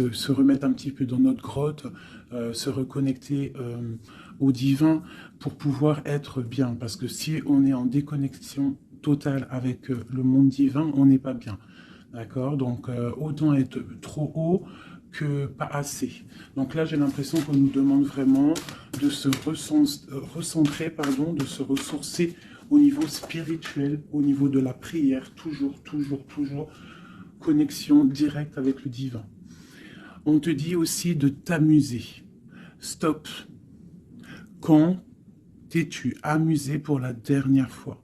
se remettre un petit peu dans notre grotte, se reconnecter au divin pour pouvoir être bien. Parce que si on est en déconnexion totale avec le monde divin, on n'est pas bien. D'accord? Donc, autant être trop haut que pas assez. Donc là, j'ai l'impression qu'on nous demande vraiment de se recentrer, pardon, de se ressourcer au niveau spirituel, au niveau de la prière, toujours, toujours, toujours, connexion directe avec le divin. On te dit aussi de t'amuser. Stop. Quand t'es-tu amusé pour la dernière fois?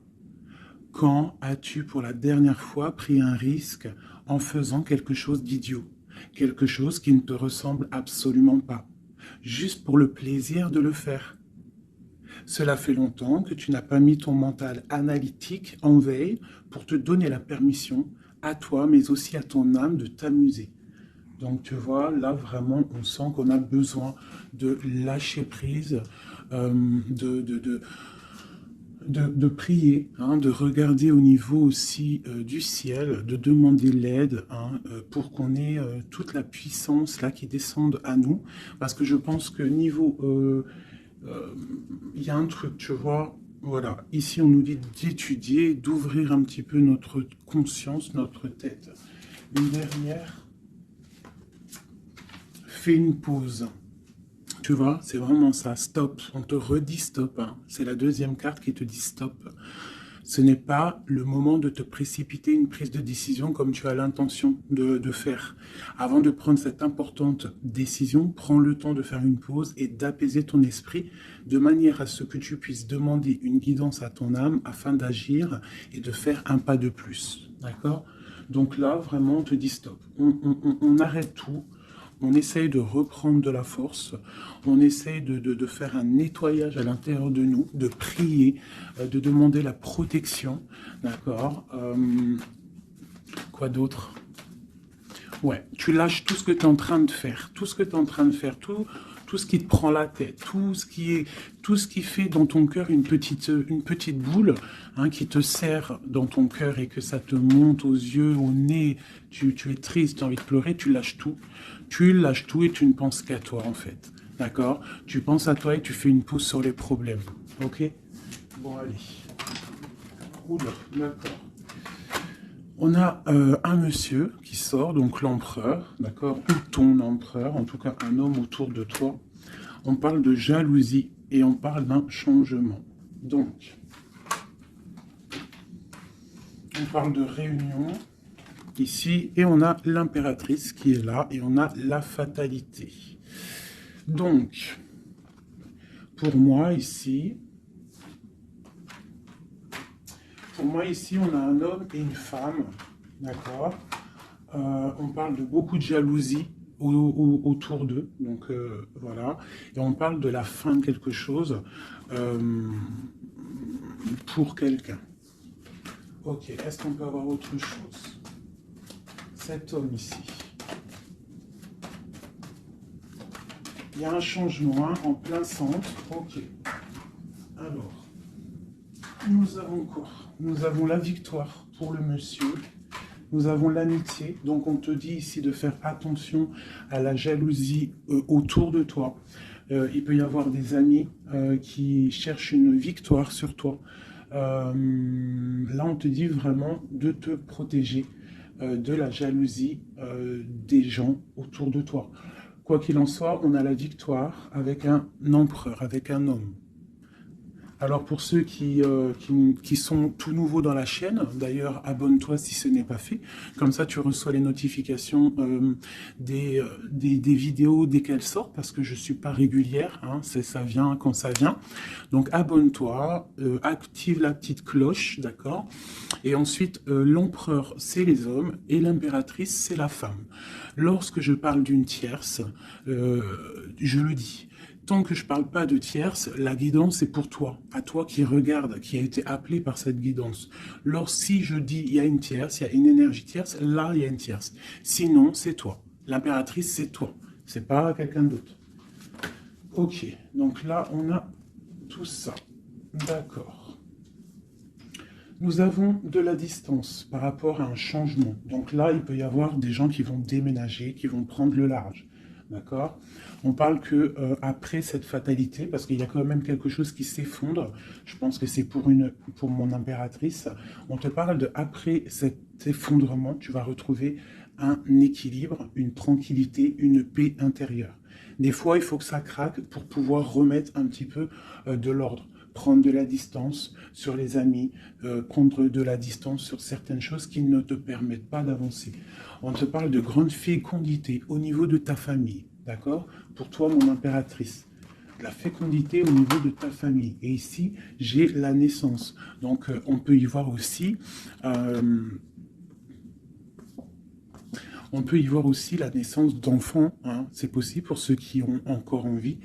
Quand as-tu pour la dernière fois pris un risque en faisant quelque chose d'idiot? Quelque chose qui ne te ressemble absolument pas, juste pour le plaisir de le faire. Cela fait longtemps que tu n'as pas mis ton mental analytique en veille pour te donner la permission à toi, mais aussi à ton âme de t'amuser. Donc tu vois, là vraiment, on sent qu'on a besoin de lâcher prise, de prier, hein, de regarder au niveau aussi du ciel, de demander l'aide, hein, pour qu'on ait toute la puissance là qui descende à nous. Parce que je pense que niveau, il y a un truc, tu vois, voilà, ici on nous dit d'étudier, d'ouvrir un petit peu notre conscience, notre tête. Une dernière, fais une pause. Tu vois, c'est vraiment ça, stop. On te redit stop, hein. C'est la deuxième carte qui te dit stop. Ce n'est pas le moment de te précipiter une prise de décision comme tu as l'intention de faire. Avant de prendre cette importante décision, prends le temps de faire une pause et d'apaiser ton esprit de manière à ce que tu puisses demander une guidance à ton âme afin d'agir et de faire un pas de plus. D'accord? Donc là, vraiment, on te dit stop. On arrête tout. On essaye de reprendre de la force, on essaye de faire un nettoyage à l'intérieur de nous, de prier, de demander la protection, d'accord. Quoi d'autre? Ouais, tu lâches tout ce que tu es en train de faire, tout ce que tu es en train de faire, tout ce qui te prend la tête, tout ce qui fait dans ton cœur une petite boule, hein, qui te serre dans ton cœur et que ça te monte aux yeux, au nez, tu es triste, tu as envie de pleurer, tu lâches tout. Tu lâches tout et tu ne penses qu'à toi en fait. D'accord? Tu penses à toi et tu fais une pause sur les problèmes. Ok? Bon, allez. Oula, d'accord. On a un monsieur qui sort, donc l'empereur, d'accord, ou ton empereur, en tout cas un homme autour de toi. On parle de jalousie et on parle d'un changement. Donc, on parle de réunion ici et on a l'impératrice qui est là et on a la fatalité. Donc, pour moi ici, on a un homme et une femme, d'accord. On parle de beaucoup de jalousie autour d'eux, donc voilà. Et on parle de la fin de quelque chose pour quelqu'un. Ok, est-ce qu'on peut avoir autre chose? Cet homme ici. Il y a un changement, hein, en plein centre. Ok. Alors, nous avons quoi? Nous avons la victoire pour le monsieur. Nous avons l'amitié. Donc, on te dit ici de faire attention à la jalousie autour de toi. Il peut y avoir des amis qui cherchent une victoire sur toi. Là, on te dit vraiment de te protéger de la jalousie des gens autour de toi. Quoi qu'il en soit, on a la victoire avec un empereur, avec un homme. Alors pour ceux qui sont tout nouveaux dans la chaîne, d'ailleurs abonne-toi si ce n'est pas fait, comme ça tu reçois les notifications des vidéos dès qu'elles sortent, parce que je ne suis pas régulière, hein, ça vient quand ça vient. Donc abonne-toi, active la petite cloche, d'accord. Et ensuite l'empereur c'est les hommes et l'impératrice c'est la femme. Lorsque je parle d'une tierce, je le dis. Tant que je ne parle pas de tierce, la guidance est pour toi, à toi qui regarde, qui a été appelé par cette guidance. Si je dis il y a une tierce, il y a une énergie tierce, là il y a une tierce. Sinon, c'est toi. L'impératrice, c'est toi. C'est pas quelqu'un d'autre. Ok, donc là on a tout ça. D'accord. Nous avons de la distance par rapport à un changement. Donc là, il peut y avoir des gens qui vont déménager, qui vont prendre le large. D'accord? On parle que après cette fatalité, parce qu'il y a quand même quelque chose qui s'effondre, je pense que c'est pour mon impératrice, on te parle de après cet effondrement, tu vas retrouver un équilibre, une tranquillité, une paix intérieure. Des fois, il faut que ça craque pour pouvoir remettre un petit peu de l'ordre. Prendre de la distance sur les amis, prendre de la distance sur certaines choses qui ne te permettent pas d'avancer. On te parle de grande fécondité au niveau de ta famille, d'accord? Pour toi, mon impératrice. La fécondité au niveau de ta famille. Et ici, j'ai la naissance. Donc, on peut y voir aussi... on peut y voir aussi la naissance d'enfants, hein, c'est possible pour ceux qui ont encore envie.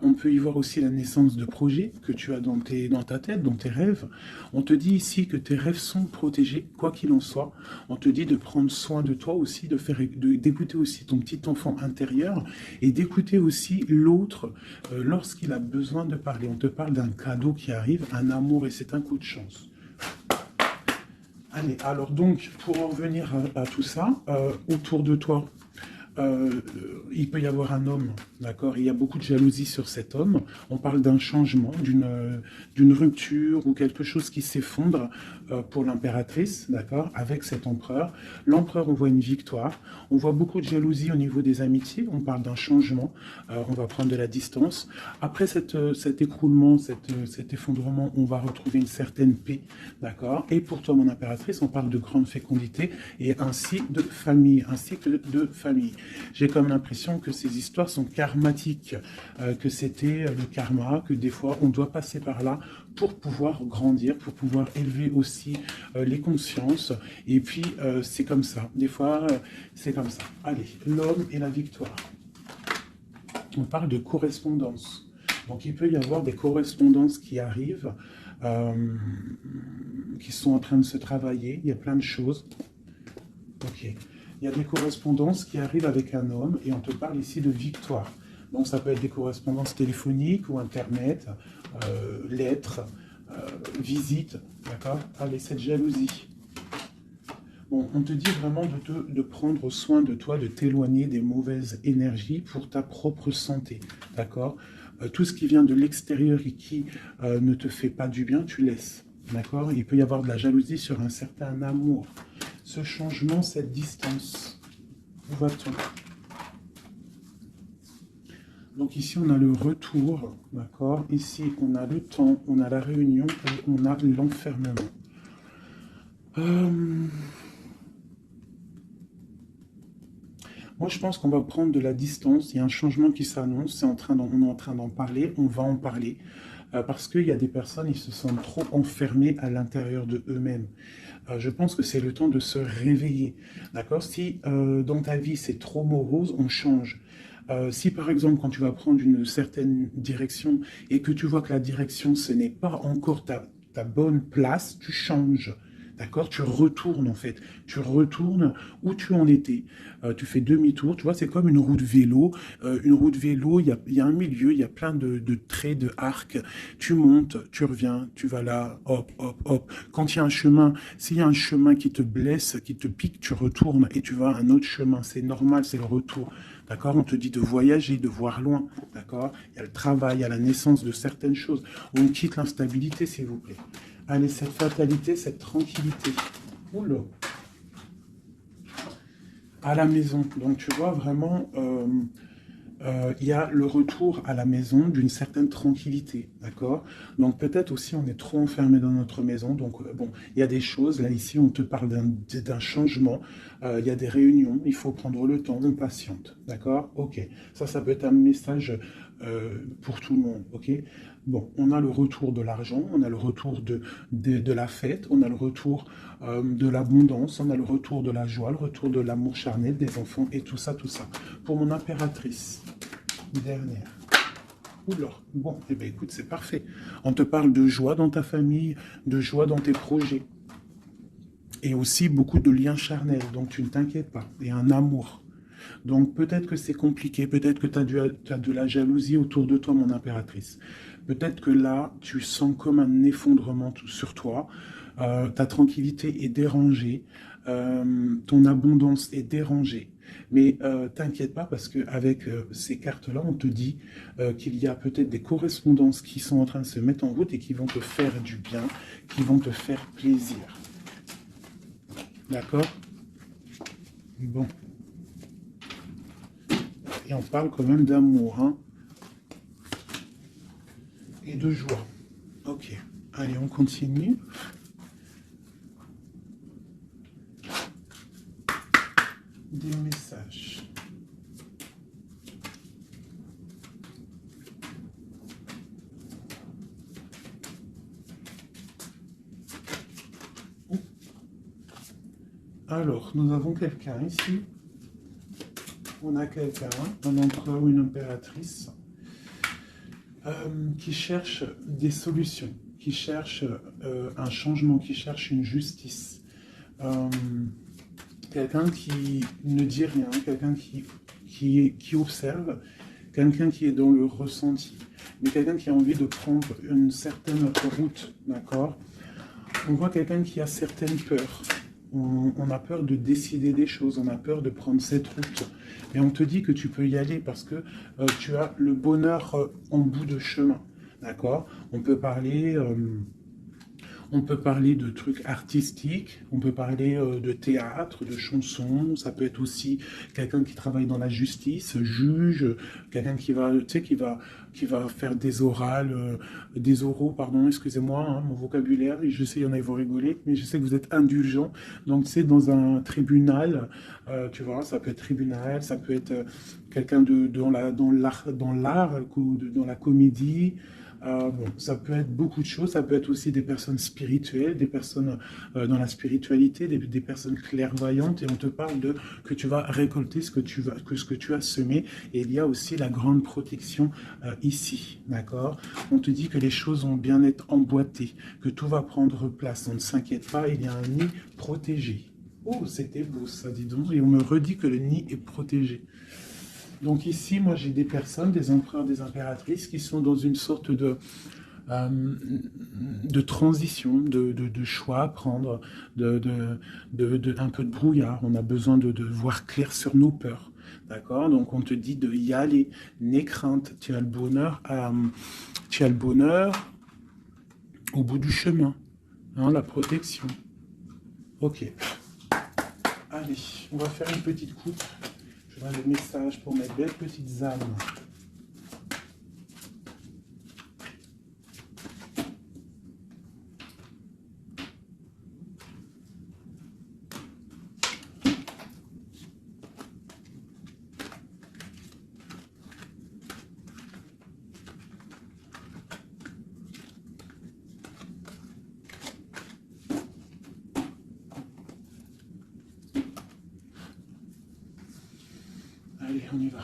On peut y voir aussi la naissance de projets que tu as dans ta tête, dans tes rêves. On te dit ici que tes rêves sont protégés, quoi qu'il en soit. On te dit de prendre soin de toi aussi, d'écouter aussi ton petit enfant intérieur et d'écouter aussi l'autre lorsqu'il a besoin de parler. On te parle d'un cadeau qui arrive, un amour et c'est un coup de chance. Allez, alors donc, pour en revenir à tout ça, autour de toi, il peut y avoir un homme, d'accord? Il y a beaucoup de jalousie sur cet homme. On parle d'un changement, d'une rupture ou quelque chose qui s'effondre pour l'impératrice, d'accord? Avec cet empereur. L'empereur, on voit une victoire. On voit beaucoup de jalousie au niveau des amitiés. On parle d'un changement. On va prendre de la distance. Après cet écroulement, cet effondrement, on va retrouver une certaine paix, d'accord? Et pour toi, mon impératrice, on parle de grande fécondité et ainsi de famille, ainsi que de famille. J'ai comme l'impression que ces histoires sont karmatiques, que c'était le karma, que des fois on doit passer par là pour pouvoir grandir, pour pouvoir élever aussi les consciences. Et puis c'est comme ça, des fois c'est comme ça. Allez, l'homme et la victoire. On parle de correspondance. Donc il peut y avoir des correspondances qui arrivent, qui sont en train de se travailler. Il y a plein de choses. Ok. Il y a des correspondances qui arrivent avec un homme et on te parle ici de victoire. Donc ça peut être des correspondances téléphoniques ou internet, lettres, visites, d'accord? Allez, cette jalousie. Bon, on te dit vraiment de prendre soin de toi, de t'éloigner des mauvaises énergies pour ta propre santé, d'accord? Tout ce qui vient de l'extérieur et qui ne te fait pas du bien, tu laisses, d'accord? Il peut y avoir de la jalousie sur un certain amour. Ce changement, cette distance, où va-t-on? Donc ici, on a le retour, d'accord? Ici, on a le temps, on a la réunion et on a l'enfermement. Moi, je pense qu'on va prendre de la distance. Il y a un changement qui s'annonce. On est en train d'en parler. On va en parler. Parce qu'il y a des personnes, ils se sentent trop enfermés à l'intérieur de eux-mêmes. Je pense que c'est le temps de se réveiller. D'accord? Si dans ta vie, c'est trop morose, on change. Si par exemple, quand tu vas prendre une certaine direction et que tu vois que la direction, ce n'est pas encore ta bonne place, tu changes. D'accord? Tu retournes en fait. Tu retournes où tu en étais. Tu fais demi-tour. Tu vois, c'est comme une roue de vélo. Une roue de vélo, il y a un milieu, il y a plein de traits, de arcs. Tu montes, tu reviens, tu vas là, hop, hop, hop. Quand il y a un chemin, s'il y a un chemin qui te blesse, qui te pique, tu retournes et tu vas à un autre chemin. C'est normal, c'est le retour. D'accord? On te dit de voyager, de voir loin. D'accord? Il y a le travail, il y a la naissance de certaines choses. On quitte l'instabilité, s'il vous plaît. Allez, cette fatalité, cette tranquillité. Oula. À la maison. Donc, tu vois, vraiment, il y a le retour à la maison d'une certaine tranquillité. D'accord? Donc, peut-être aussi, on est trop enfermé dans notre maison. Donc, bon, il y a des choses. Là, ici, on te parle d'un changement. Il y a des réunions. Il faut prendre le temps. On patiente. D'accord? Ok. Ça peut être un message pour tout le monde. Ok? Bon, on a le retour de l'argent, on a le retour de la fête, on a le retour de l'abondance, on a le retour de la joie, le retour de l'amour charnel des enfants et tout ça, tout ça. Pour mon impératrice, dernière. Oula, bon, eh bien écoute, c'est parfait. On te parle de joie dans ta famille, de joie dans tes projets. Et aussi beaucoup de liens charnels, donc tu ne t'inquiètes pas. Et un amour. Donc peut-être que c'est compliqué, peut-être que tu as de la jalousie autour de toi, mon impératrice. Peut-être que là, tu sens comme un effondrement sur toi. ta tranquillité est dérangée, ton abondance est dérangée. Mais t'inquiète pas parce qu'avec ces cartes-là, on te dit qu'il y a peut-être des correspondances qui sont en train de se mettre en route et qui vont te faire du bien, qui vont te faire plaisir. D'accord? Bon. Et on parle quand même d'amour, hein? Et de joie. Ok. Allez, on continue. Des messages. Alors, nous avons quelqu'un ici. On a quelqu'un, un empereur ou une impératrice, qui cherche des solutions, qui cherche un changement, qui cherche une justice. Quelqu'un qui ne dit rien, quelqu'un qui observe, quelqu'un qui est dans le ressenti, mais quelqu'un qui a envie de prendre une certaine route, d'accord? On voit quelqu'un qui a certaines peurs. On a peur de décider des choses, on a peur de prendre cette route. Et on te dit que tu peux y aller parce que tu as le bonheur en bout de chemin, d'accord? On peut parler de trucs artistiques, on peut parler de théâtre, de chansons, ça peut être aussi quelqu'un qui travaille dans la justice, juge, quelqu'un qui va, tu sais, qui va faire des orales, des oraux, pardon, excusez-moi, hein, mon vocabulaire, je sais, il y en a, ils vont rigoler, mais je sais que vous êtes indulgents, donc c'est dans un tribunal, tu vois, ça peut être tribunal, ça peut être quelqu'un dans l'art, dans la comédie. Bon, ça peut être beaucoup de choses, ça peut être aussi des personnes spirituelles, des personnes dans la spiritualité, des personnes clairvoyantes, et on te parle de que tu vas récolter ce que tu as semé, et il y a aussi la grande protection ici, d'accord? On te dit que les choses vont bien être emboîtées, que tout va prendre place, on ne s'inquiète pas, il y a un nid protégé. Oh, c'était beau ça, dis donc, et on me redit que le nid est protégé. Donc ici, moi j'ai des personnes, des empereurs, des impératrices qui sont dans une sorte de transition, de choix à prendre, un peu de brouillard. On a besoin de voir clair sur nos peurs. D'accord? Donc on te dit de y aller, n'aie crainte, tu as le bonheur au bout du chemin, hein, la protection. Ok. Allez, on va faire une petite coupe. Je vais le message pour mes belles petites âmes. Allez, on y va.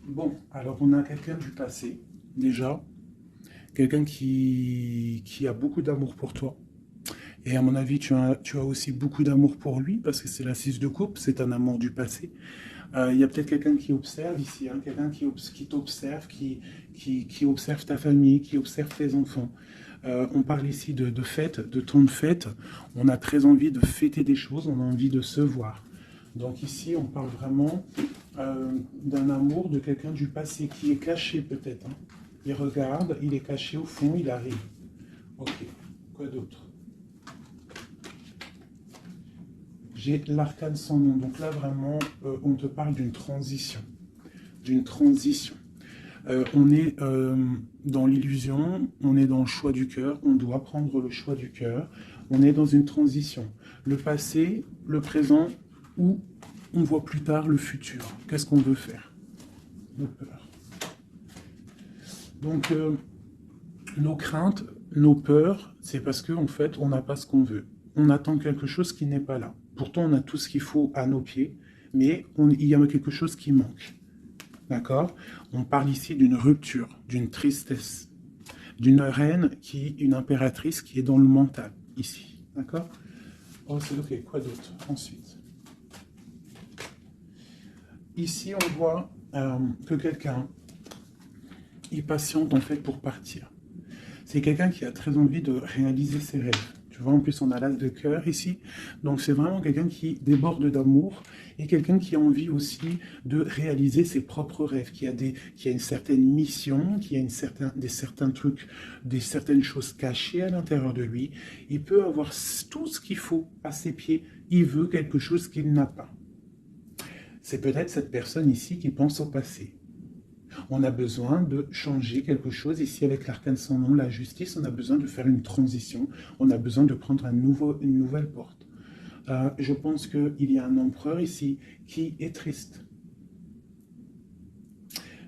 Bon, alors on a quelqu'un du passé, déjà. Quelqu'un qui a beaucoup d'amour pour toi. Et à mon avis, tu as aussi beaucoup d'amour pour lui, parce que c'est la 6 de coupe, c'est un amour du passé. Il y a peut-être quelqu'un qui observe ici, hein, quelqu'un qui t'observe, qui observe ta famille, qui observe tes enfants. On parle ici de fête, de temps de fête. On a très envie de fêter des choses, on a envie de se voir. Donc ici, on parle vraiment d'un amour de quelqu'un du passé qui est caché peut-être. Hein. Il regarde, il est caché au fond, il arrive. Ok, quoi d'autre? J'ai l'arcane sans nom. Donc là, vraiment, on te parle d'une transition. D'une transition. On est dans l'illusion, on est dans le choix du cœur, on doit prendre le choix du cœur. On est dans une transition. Le passé, le présent, ou on voit plus tard le futur. Qu'est-ce qu'on veut faire? Nos peurs. Donc, nos craintes, nos peurs, c'est parce qu'en fait, on n'a pas ce qu'on veut. On attend quelque chose qui n'est pas là. Pourtant, on a tout ce qu'il faut à nos pieds, mais il y a quelque chose qui manque. D'accord? On parle ici d'une rupture, d'une tristesse, d'une reine une impératrice qui est dans le mental, ici. D'accord? Oh, c'est ok. Quoi d'autre? Ensuite. Ici, on voit que quelqu'un est patiente, en fait, pour partir. C'est quelqu'un qui a très envie de réaliser ses rêves. Tu vois, en plus, on a l'as de cœur ici. Donc, c'est vraiment quelqu'un qui déborde d'amour et quelqu'un qui a envie aussi de réaliser ses propres rêves, qui a une certaine mission, qui a certains trucs, certaines choses cachées à l'intérieur de lui. Il peut avoir tout ce qu'il faut à ses pieds. Il veut quelque chose qu'il n'a pas. C'est peut-être cette personne ici qui pense au passé. On a besoin de changer quelque chose. Ici, avec l'arcane sans nom, la justice, on a besoin de faire une transition. On a besoin de prendre une nouvelle porte. Je pense qu'il y a un empereur ici qui est triste.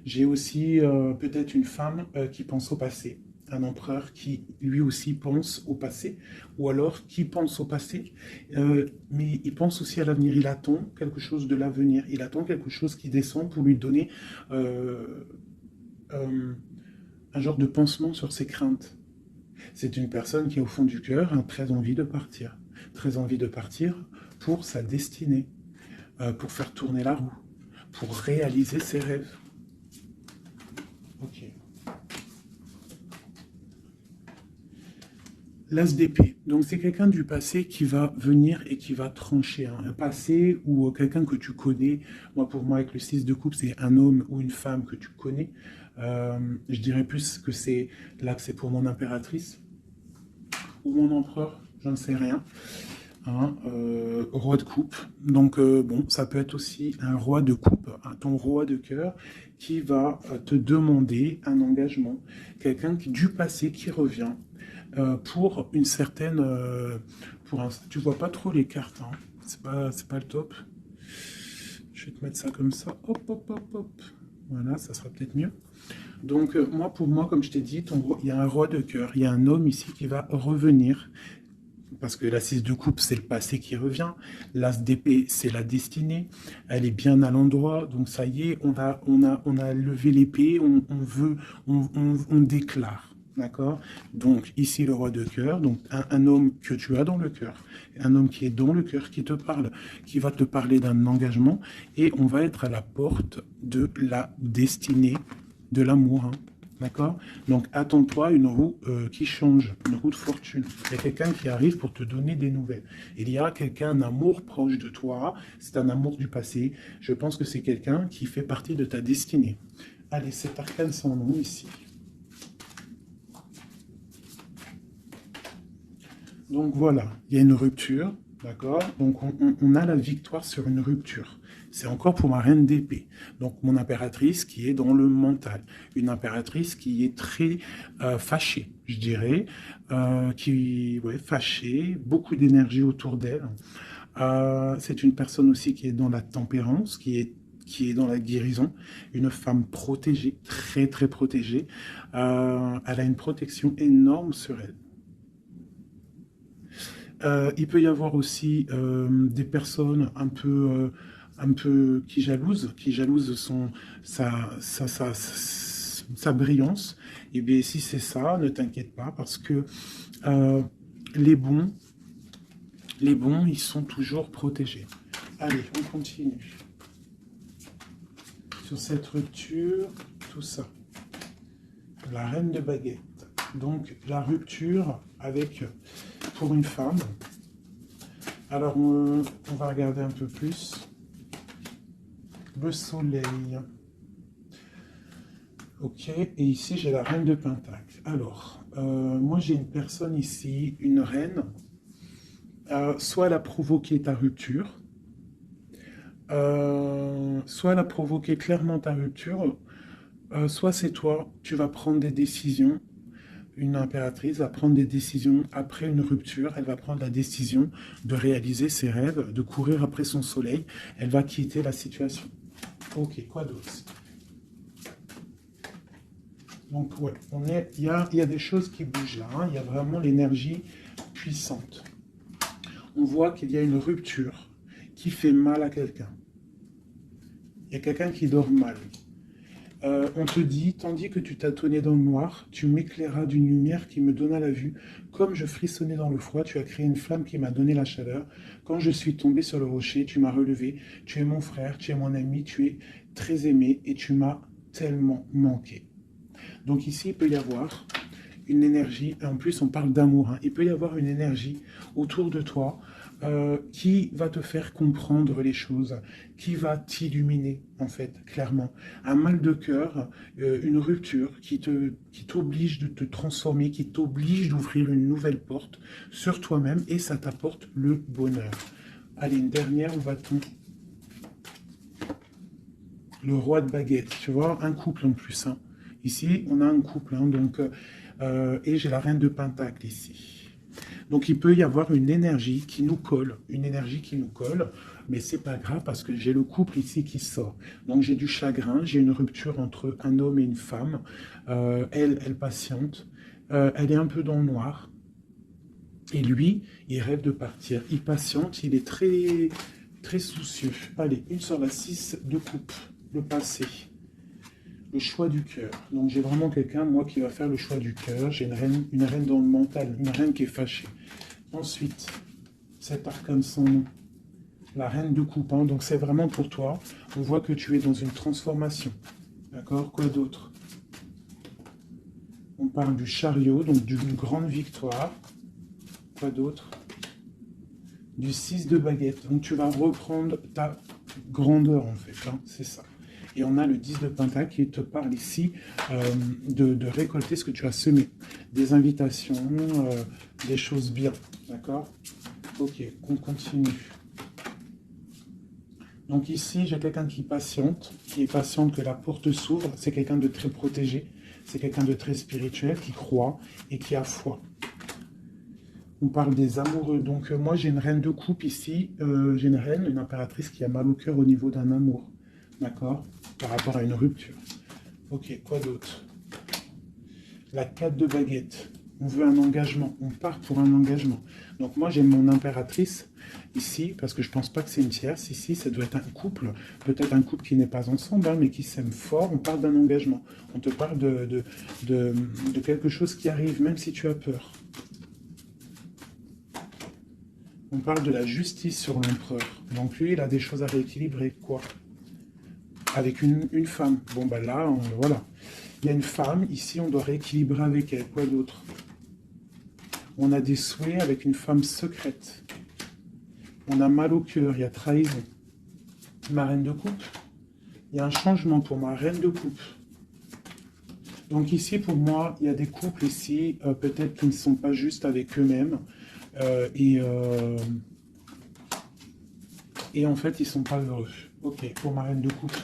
J'ai aussi peut-être une femme qui pense au passé. Un empereur qui lui aussi pense au passé, ou alors qui pense au passé, mais il pense aussi à l'avenir. Il attend quelque chose de l'avenir. Il attend quelque chose qui descend pour lui donner un genre de pansement sur ses craintes. C'est une personne qui, au fond du cœur, a très envie de partir. Très envie de partir pour sa destinée, pour faire tourner la roue, pour réaliser ses rêves. Ok. L'as d'épée. Donc c'est quelqu'un du passé qui va venir et qui va trancher. Un passé ou quelqu'un que tu connais. Pour moi, avec le 6 de coupe, c'est un homme ou une femme que tu connais. Je dirais plus que c'est là que c'est pour mon impératrice ou mon empereur, je ne sais rien. Roi de coupe. Donc bon, ça peut être aussi un roi de coupe, ton roi de cœur, qui va te demander un engagement. Quelqu'un du passé qui revient pour une certaine... tu vois pas trop les cartes, hein. C'est pas le top. Je vais te mettre ça comme ça. Hop, hop, hop, hop. Voilà, ça sera peut-être mieux. Donc pour moi, comme je t'ai dit, il y a un roi de cœur. Il y a un homme ici qui va revenir. Parce que la 6 de coupe, c'est le passé qui revient. L'as d'épée, c'est la destinée. Elle est bien à l'endroit. Donc ça y est, on a levé l'épée, on déclare. D'accord? Donc ici, le roi de cœur, donc un homme que tu as dans le cœur, un homme qui est dans le cœur, qui te parle, qui va te parler d'un engagement, et on va être à la porte de la destinée, de l'amour. Hein. D'accord? Donc, attends-toi une roue qui change, une roue de fortune. Il y a quelqu'un qui arrive pour te donner des nouvelles. Il y a quelqu'un, un amour proche de toi. C'est un amour du passé. Je pense que c'est quelqu'un qui fait partie de ta destinée. Allez, cet arcane sans nom ici. Donc, voilà. Il y a une rupture. D'accord? Donc, on a la victoire sur une rupture. C'est encore pour ma reine d'épée. Donc, mon impératrice qui est dans le mental. Une impératrice qui est très fâchée, je dirais. Fâchée, beaucoup d'énergie autour d'elle. C'est une personne aussi qui est dans la tempérance, qui est dans la guérison. Une femme protégée, très, très protégée. Elle a une protection énorme sur elle. Il peut y avoir aussi des personnes un peu qui jalousent sa brillance. Et bien si c'est ça, ne t'inquiète pas parce que les bons, ils sont toujours protégés. Allez, on continue. Sur cette rupture, tout ça. La reine de baguette. Donc la rupture pour une femme. Alors on va regarder un peu plus. Le soleil. Ok, et ici j'ai la reine de Pentacle. Alors, moi j'ai une personne ici, une reine. Soit elle a provoqué ta rupture, soit elle a provoqué clairement ta rupture, soit c'est toi, tu vas prendre des décisions. Une impératrice va prendre des décisions après une rupture. Elle va prendre la décision de réaliser ses rêves, de courir après son soleil. Elle va quitter la situation. Ok, quoi d'autre? Donc, ouais, il y a des choses qui bougent là. Hein. Il y a vraiment l'énergie puissante. On voit qu'il y a une rupture qui fait mal à quelqu'un. Il y a quelqu'un qui dort mal. On te dit, tandis que tu tâtonnais dans le noir, tu m'éclairas d'une lumière qui me donna la vue. Comme je frissonnais dans le froid, tu as créé une flamme qui m'a donné la chaleur. Quand je suis tombé sur le rocher, tu m'as relevé. Tu es mon frère, tu es mon ami, tu es très aimé et tu m'as tellement manqué. Donc ici, il peut y avoir une énergie, et en plus on parle d'amour, hein. Il peut y avoir une énergie autour de toi qui va te faire comprendre les choses, qui va t'illuminer, en fait, clairement. Un mal de cœur, une rupture qui t'oblige de te transformer, qui t'oblige d'ouvrir une nouvelle porte sur toi-même, et ça t'apporte le bonheur. Allez, une dernière, où va-t-on? Le roi de baguette, tu vois, un couple en plus, hein. Ici, on a un couple, hein, donc, et j'ai la reine de pentacle ici. Donc il peut y avoir une énergie qui nous colle, mais c'est pas grave parce que j'ai le couple ici qui sort. Donc j'ai du chagrin, j'ai une rupture entre un homme et une femme. Elle patiente, elle est un peu dans le noir. Et lui, il rêve de partir. Il patiente, il est très, très soucieux. Allez, une sur la 6 de coupe, le passé. Le choix du cœur. Donc j'ai vraiment quelqu'un, moi, qui va faire le choix du cœur. J'ai une reine dans le mental, une reine qui est fâchée. Ensuite, cet arcane sans nom, la reine de coupe. Hein. Donc c'est vraiment pour toi. On voit que tu es dans une transformation. D'accord? Quoi d'autre? On parle du chariot, donc d'une grande victoire. Quoi d'autre? Du 6 de baguette. Donc tu vas reprendre ta grandeur, en fait. Hein. C'est ça. Et on a le 10 de pentacle qui te parle ici de récolter ce que tu as semé. Des invitations, des choses bien. D'accord? Ok, on continue. Donc ici, j'ai quelqu'un qui est patiente que la porte s'ouvre. C'est quelqu'un de très protégé. C'est quelqu'un de très spirituel qui croit et qui a foi. On parle des amoureux. Donc moi, j'ai une reine de coupe ici. J'ai une reine, une impératrice qui a mal au cœur au niveau d'un amour. D'accord? Par rapport à une rupture. Ok, quoi d'autre? La 4 de baguette. On veut un engagement. On part pour un engagement. Donc moi, j'ai mon impératrice ici, parce que je ne pense pas que c'est une tierce. Ici, ça doit être un couple. Peut-être un couple qui n'est pas ensemble, hein, mais qui s'aime fort. On parle d'un engagement. On te parle de quelque chose qui arrive, même si tu as peur. On parle de la justice sur l'empereur. Donc lui, il a des choses à rééquilibrer. Quoi? Avec une femme. Bon, ben là, voilà. Il y a une femme, ici, on doit rééquilibrer avec elle. Quoi d'autre? On a des souhaits avec une femme secrète. On a mal au cœur, il y a trahison. Ma reine de coupe. Il y a un changement pour ma reine de coupe. Donc ici, pour moi, il y a des couples ici, peut-être qui ne sont pas justes avec eux-mêmes. Et en fait, ils ne sont pas heureux. Ok, pour ma reine de coupe.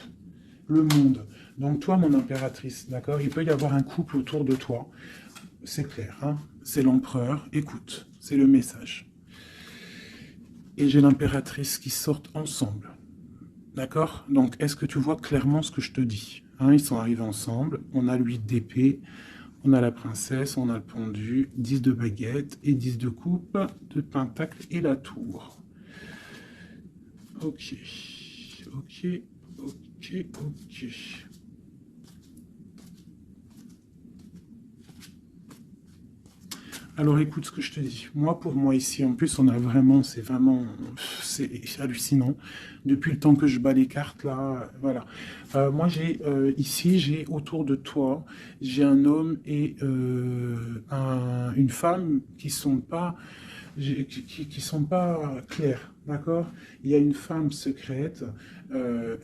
Le monde. Donc toi, mon impératrice, d'accord? Il peut y avoir un couple autour de toi. C'est clair, hein? C'est l'empereur. Écoute, c'est le message. Et j'ai l'impératrice qui sortent ensemble. D'accord? Donc, est-ce que tu vois clairement ce que je te dis? Hein, ils sont arrivés ensemble. On a l'huile d'épée, on a la princesse, on a le pendu, 10 de baguette et 10 de coupe, de pentacle et la tour. Ok, ok, ok, ok. Alors écoute ce que je te dis. Moi, pour moi ici, en plus, on a vraiment, c'est hallucinant. Depuis le temps que je bats les cartes là, voilà. Moi, ici, j'ai autour de toi, j'ai un homme et une femme qui sont pas, qui sont pas clairs, d'accord? Il y a une femme secrète,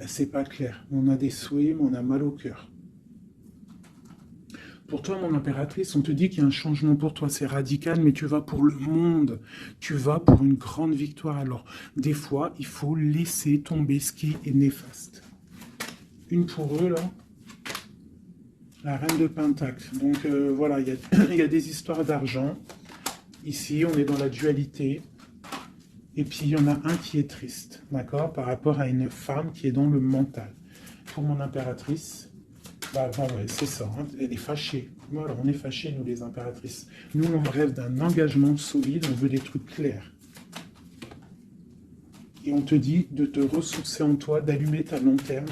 c'est pas clair. On a des souhaits, mais on a mal au cœur. Pour toi, mon impératrice, on te dit qu'il y a un changement pour toi, c'est radical, mais tu vas pour le monde, tu vas pour une grande victoire. Alors, des fois, il faut laisser tomber ce qui est néfaste. Une pour eux, là, la reine de pentacle. Donc, voilà, il y a des histoires d'argent. Ici, on est dans la dualité. Et puis, il y en a un qui est triste, d'accord, par rapport à une femme qui est dans le mental. Pour mon impératrice, bah ouais, c'est ça, hein. Elle est fâchée. Voilà, on est fâchés, nous, les impératrices. Nous, on rêve d'un engagement solide, on veut des trucs clairs. Et on te dit de te ressourcer en toi, d'allumer ta lanterne.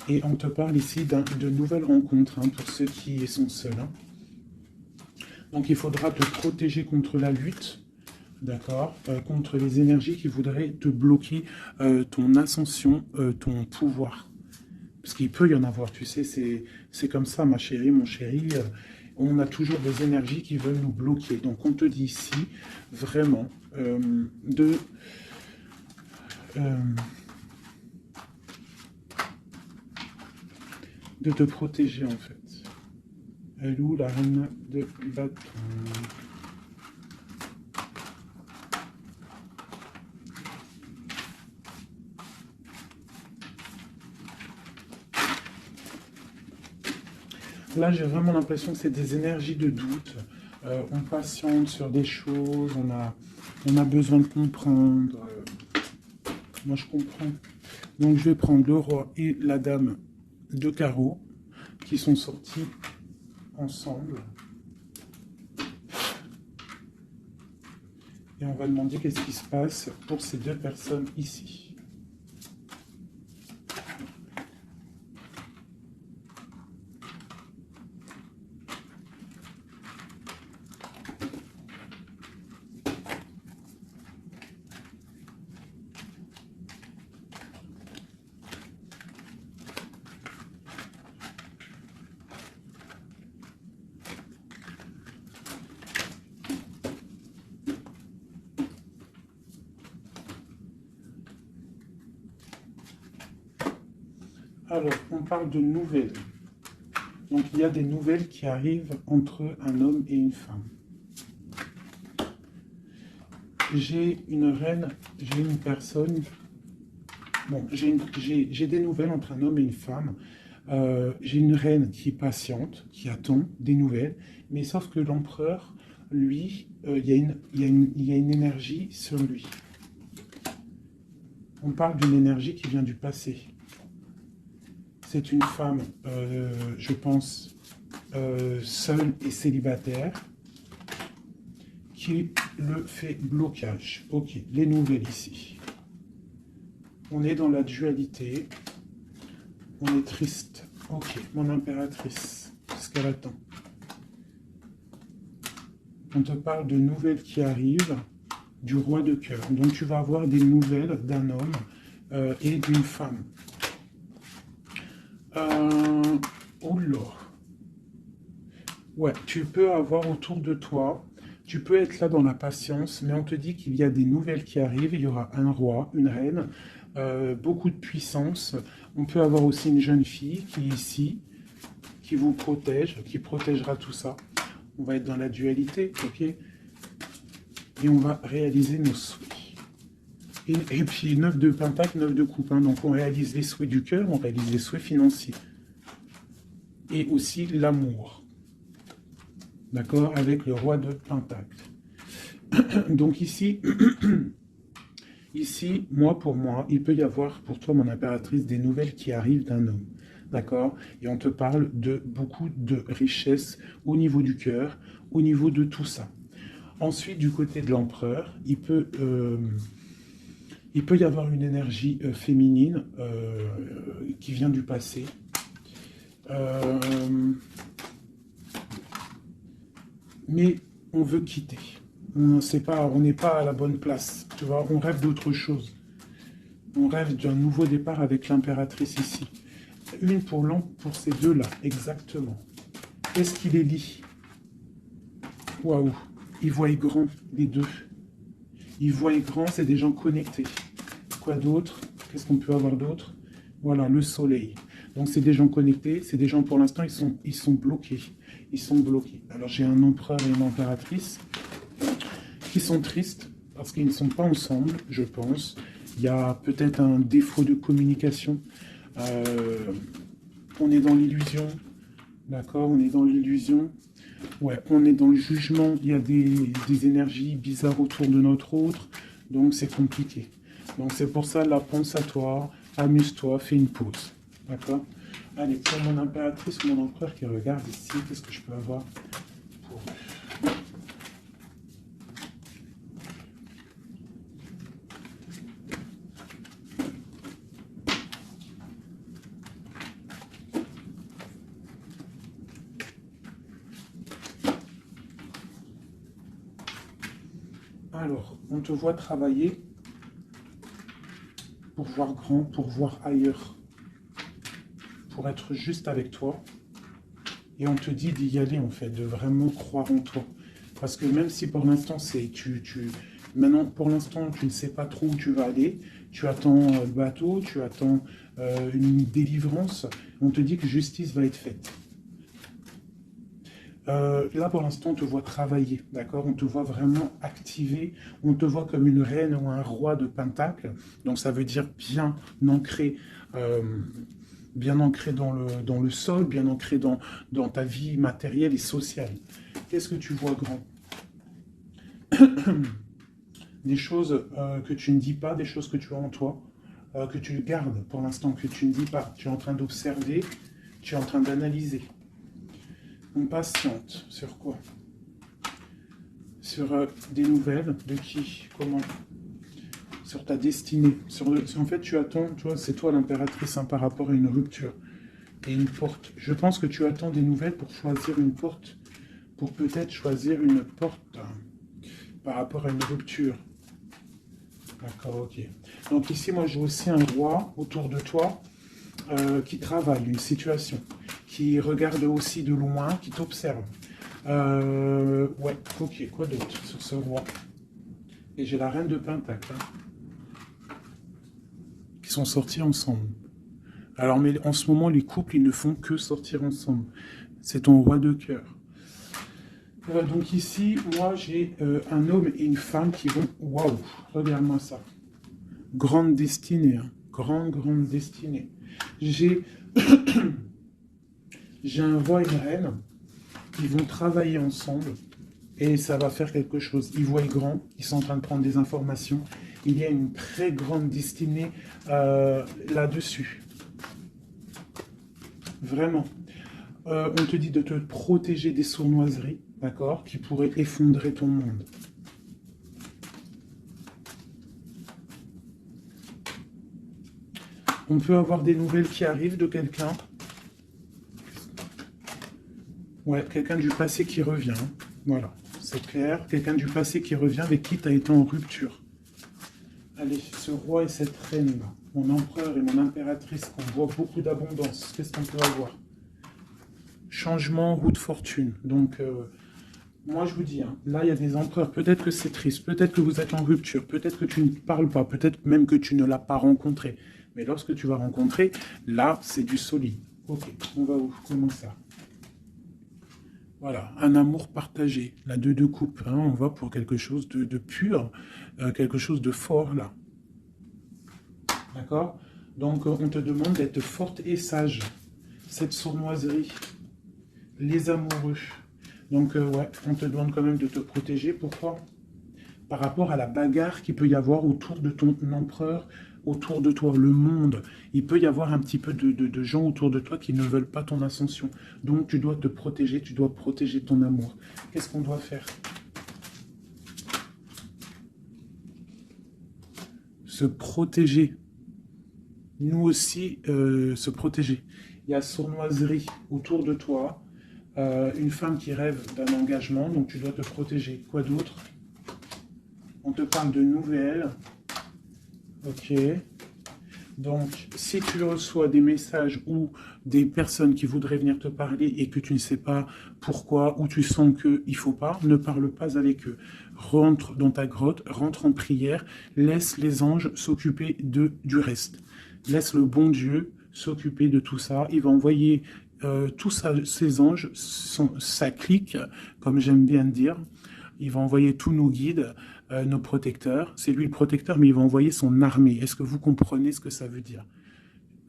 Et on te parle ici de nouvelles rencontres, hein, pour ceux qui sont seuls. Hein. Donc, il faudra te protéger contre la lutte, d'accord, contre les énergies qui voudraient te bloquer ton ascension, ton pouvoir. Parce qu'il peut y en avoir, tu sais, c'est comme ça, ma chérie, mon chéri. on a toujours des énergies qui veulent nous bloquer. Donc on te dit ici, vraiment, de te protéger en fait. Elle est où la reine de bâton? Là, j'ai vraiment l'impression que c'est des énergies de doute. On patiente sur des choses, on a besoin de comprendre. Moi, je comprends. Donc, je vais prendre le roi et la dame de carreau qui sont sortis ensemble. Et on va demander qu'est-ce qui se passe pour ces deux personnes ici. Alors, on parle de nouvelles. Donc, il y a des nouvelles qui arrivent entre un homme et une femme. J'ai une reine, j'ai une personne... Bon, j'ai des nouvelles entre un homme et une femme. J'ai une reine qui est patiente, qui attend des nouvelles. Mais sauf que l'empereur, lui, il y a une énergie sur lui. On parle d'une énergie qui vient du passé. C'est une femme, je pense, seule et célibataire, qui le fait blocage. Ok, les nouvelles ici. On est dans la dualité. On est triste. Ok, mon impératrice, ce qu'elle attend. On te parle de nouvelles qui arrivent du roi de cœur. Donc tu vas avoir des nouvelles d'un homme et d'une femme. Oh là. Ouais, tu peux avoir autour de toi, tu peux être là dans la patience, mais on te dit qu'il y a des nouvelles qui arrivent, il y aura un roi, une reine, beaucoup de puissance. On peut avoir aussi une jeune fille qui est ici, qui vous protège, qui protégera tout ça. On va être dans la dualité, ok? Et on va réaliser nos souhaits. Et puis 9 de pentacle, 9 de coupe. Hein, donc on réalise les souhaits du cœur, on réalise les souhaits financiers. Et aussi l'amour. D'accord? Avec le roi de pentacle. Donc ici, ici, pour moi, il peut y avoir pour toi, mon impératrice, des nouvelles qui arrivent d'un homme. D'accord? Et on te parle de beaucoup de richesse au niveau du cœur, au niveau de tout ça. Ensuite, du côté de l'empereur, il peut y avoir une énergie féminine qui vient du passé. Mais on veut quitter. On n'est pas à la bonne place. Tu vois, on rêve d'autre chose. On rêve d'un nouveau départ avec l'impératrice ici. Une pour ces deux-là, exactement. Qu'est-ce qui les lie? Waouh! Ils voient grand, les deux. Ils voient grand, c'est des gens connectés. Quoi d'autre? Qu'est-ce qu'on peut avoir d'autre? Voilà, le soleil. Donc c'est des gens connectés, c'est des gens pour l'instant, ils sont bloqués. Ils sont bloqués. Alors j'ai un empereur et une impératrice qui sont tristes parce qu'ils ne sont pas ensemble, je pense. Il y a peut-être un défaut de communication. On est dans l'illusion. D'accord, on est dans l'illusion. Ouais, on est dans le jugement. Il y a des énergies bizarres autour de notre autre. Donc c'est compliqué. Donc c'est pour ça, là, pense à toi, amuse-toi, fais une pause. D'accord? Allez, pour mon impératrice ou mon empereur qui regarde ici, qu'est-ce que je peux avoir pour eux? Alors, on te voit travailler pour voir grand, pour voir ailleurs, pour être juste avec toi Et on te dit d'y aller, en fait, de vraiment croire en toi. Parce que même si pour l'instant, maintenant, pour l'instant, tu ne sais pas trop où tu vas aller, tu attends le bateau, tu attends une délivrance, on te dit que justice va être faite. Là, pour l'instant, on te voit travailler, d'accord? On te voit vraiment activer, on te voit comme une reine ou un roi de Pentacle. Donc, ça veut dire bien ancré dans le sol, bien ancré dans ta vie matérielle et sociale. Qu'est-ce que tu vois grand? Des choses que tu ne dis pas, des choses que tu as en toi, que tu gardes pour l'instant, que tu ne dis pas. Tu es en train d'observer, tu es en train d'analyser. On patiente sur quoi? Sur des nouvelles de qui? Comment? Sur ta destinée. En fait, tu attends, tu vois, c'est toi l'impératrice hein, par rapport à une rupture et une porte. Je pense que tu attends des nouvelles pour choisir une porte, pour peut-être choisir une porte par rapport à une rupture. D'accord, ok. Donc ici, moi, j'ai aussi un roi autour de toi qui travaille une situation, qui regarde aussi de loin, qui t'observe. Ouais, ok, quoi d'autre sur ce roi? Et j'ai la reine de Pentacle, hein, qui sont sortis ensemble. Alors, mais en ce moment, les couples, ils ne font que sortir ensemble. C'est ton roi de cœur. Donc ici, moi, j'ai un homme et une femme qui vont... Waouh, regarde-moi ça. Grande destinée, hein. Grande destinée. J'ai un roi et une reine qui vont travailler ensemble et ça va faire quelque chose. Ils voient grand, ils sont en train de prendre des informations. Il y a une très grande destinée là-dessus. Vraiment. On te dit de te protéger des sournoiseries, d'accord, qui pourraient effondrer ton monde. On peut avoir des nouvelles qui arrivent de quelqu'un. Ouais, quelqu'un du passé qui revient. Voilà, c'est clair. Quelqu'un du passé qui revient avec qui tu as été en rupture. Allez, ce roi et cette reine-là, mon empereur et mon impératrice, on voit beaucoup d'abondance. Qu'est-ce qu'on peut avoir? Changement, roue de fortune. Donc, moi je vous dis, hein, là il y a des empereurs. Peut-être que c'est triste, peut-être que vous êtes en rupture, peut-être que tu ne parles pas, peut-être même que tu ne l'as pas rencontré. Mais lorsque tu vas rencontrer, là, c'est du solide. Ok, on va où? Comment ça? Voilà, un amour partagé, la deux coupes. Hein, on va pour quelque chose de pur, quelque chose de fort, là. D'accord? Donc, on te demande d'être forte et sage. Cette sournoiserie, les amoureux. Donc, ouais, on te demande quand même de te protéger. Pourquoi? Par rapport à la bagarre qu'il peut y avoir autour de ton empereur, autour de toi, le monde. Il peut y avoir un petit peu de gens autour de toi qui ne veulent pas ton ascension. Donc, tu dois te protéger, tu dois protéger ton amour. Qu'est-ce qu'on doit faire? Se protéger. Nous aussi, se protéger. Il y a sournoiserie autour de toi. Une femme qui rêve d'un engagement, donc tu dois te protéger. Quoi d'autre? On te parle de nouvelles. Ok. Donc, si tu reçois des messages ou des personnes qui voudraient venir te parler et que tu ne sais pas pourquoi, ou tu sens qu'il ne faut pas, ne parle pas avec eux. Rentre dans ta grotte, rentre en prière, laisse les anges s'occuper du reste. Laisse le bon Dieu s'occuper de tout ça. Il va envoyer tous ces anges, sa clique, comme j'aime bien dire. Il va envoyer tous nos guides, nos protecteurs. C'est lui le protecteur, mais il va envoyer son armée. Est-ce que vous comprenez ce que ça veut dire?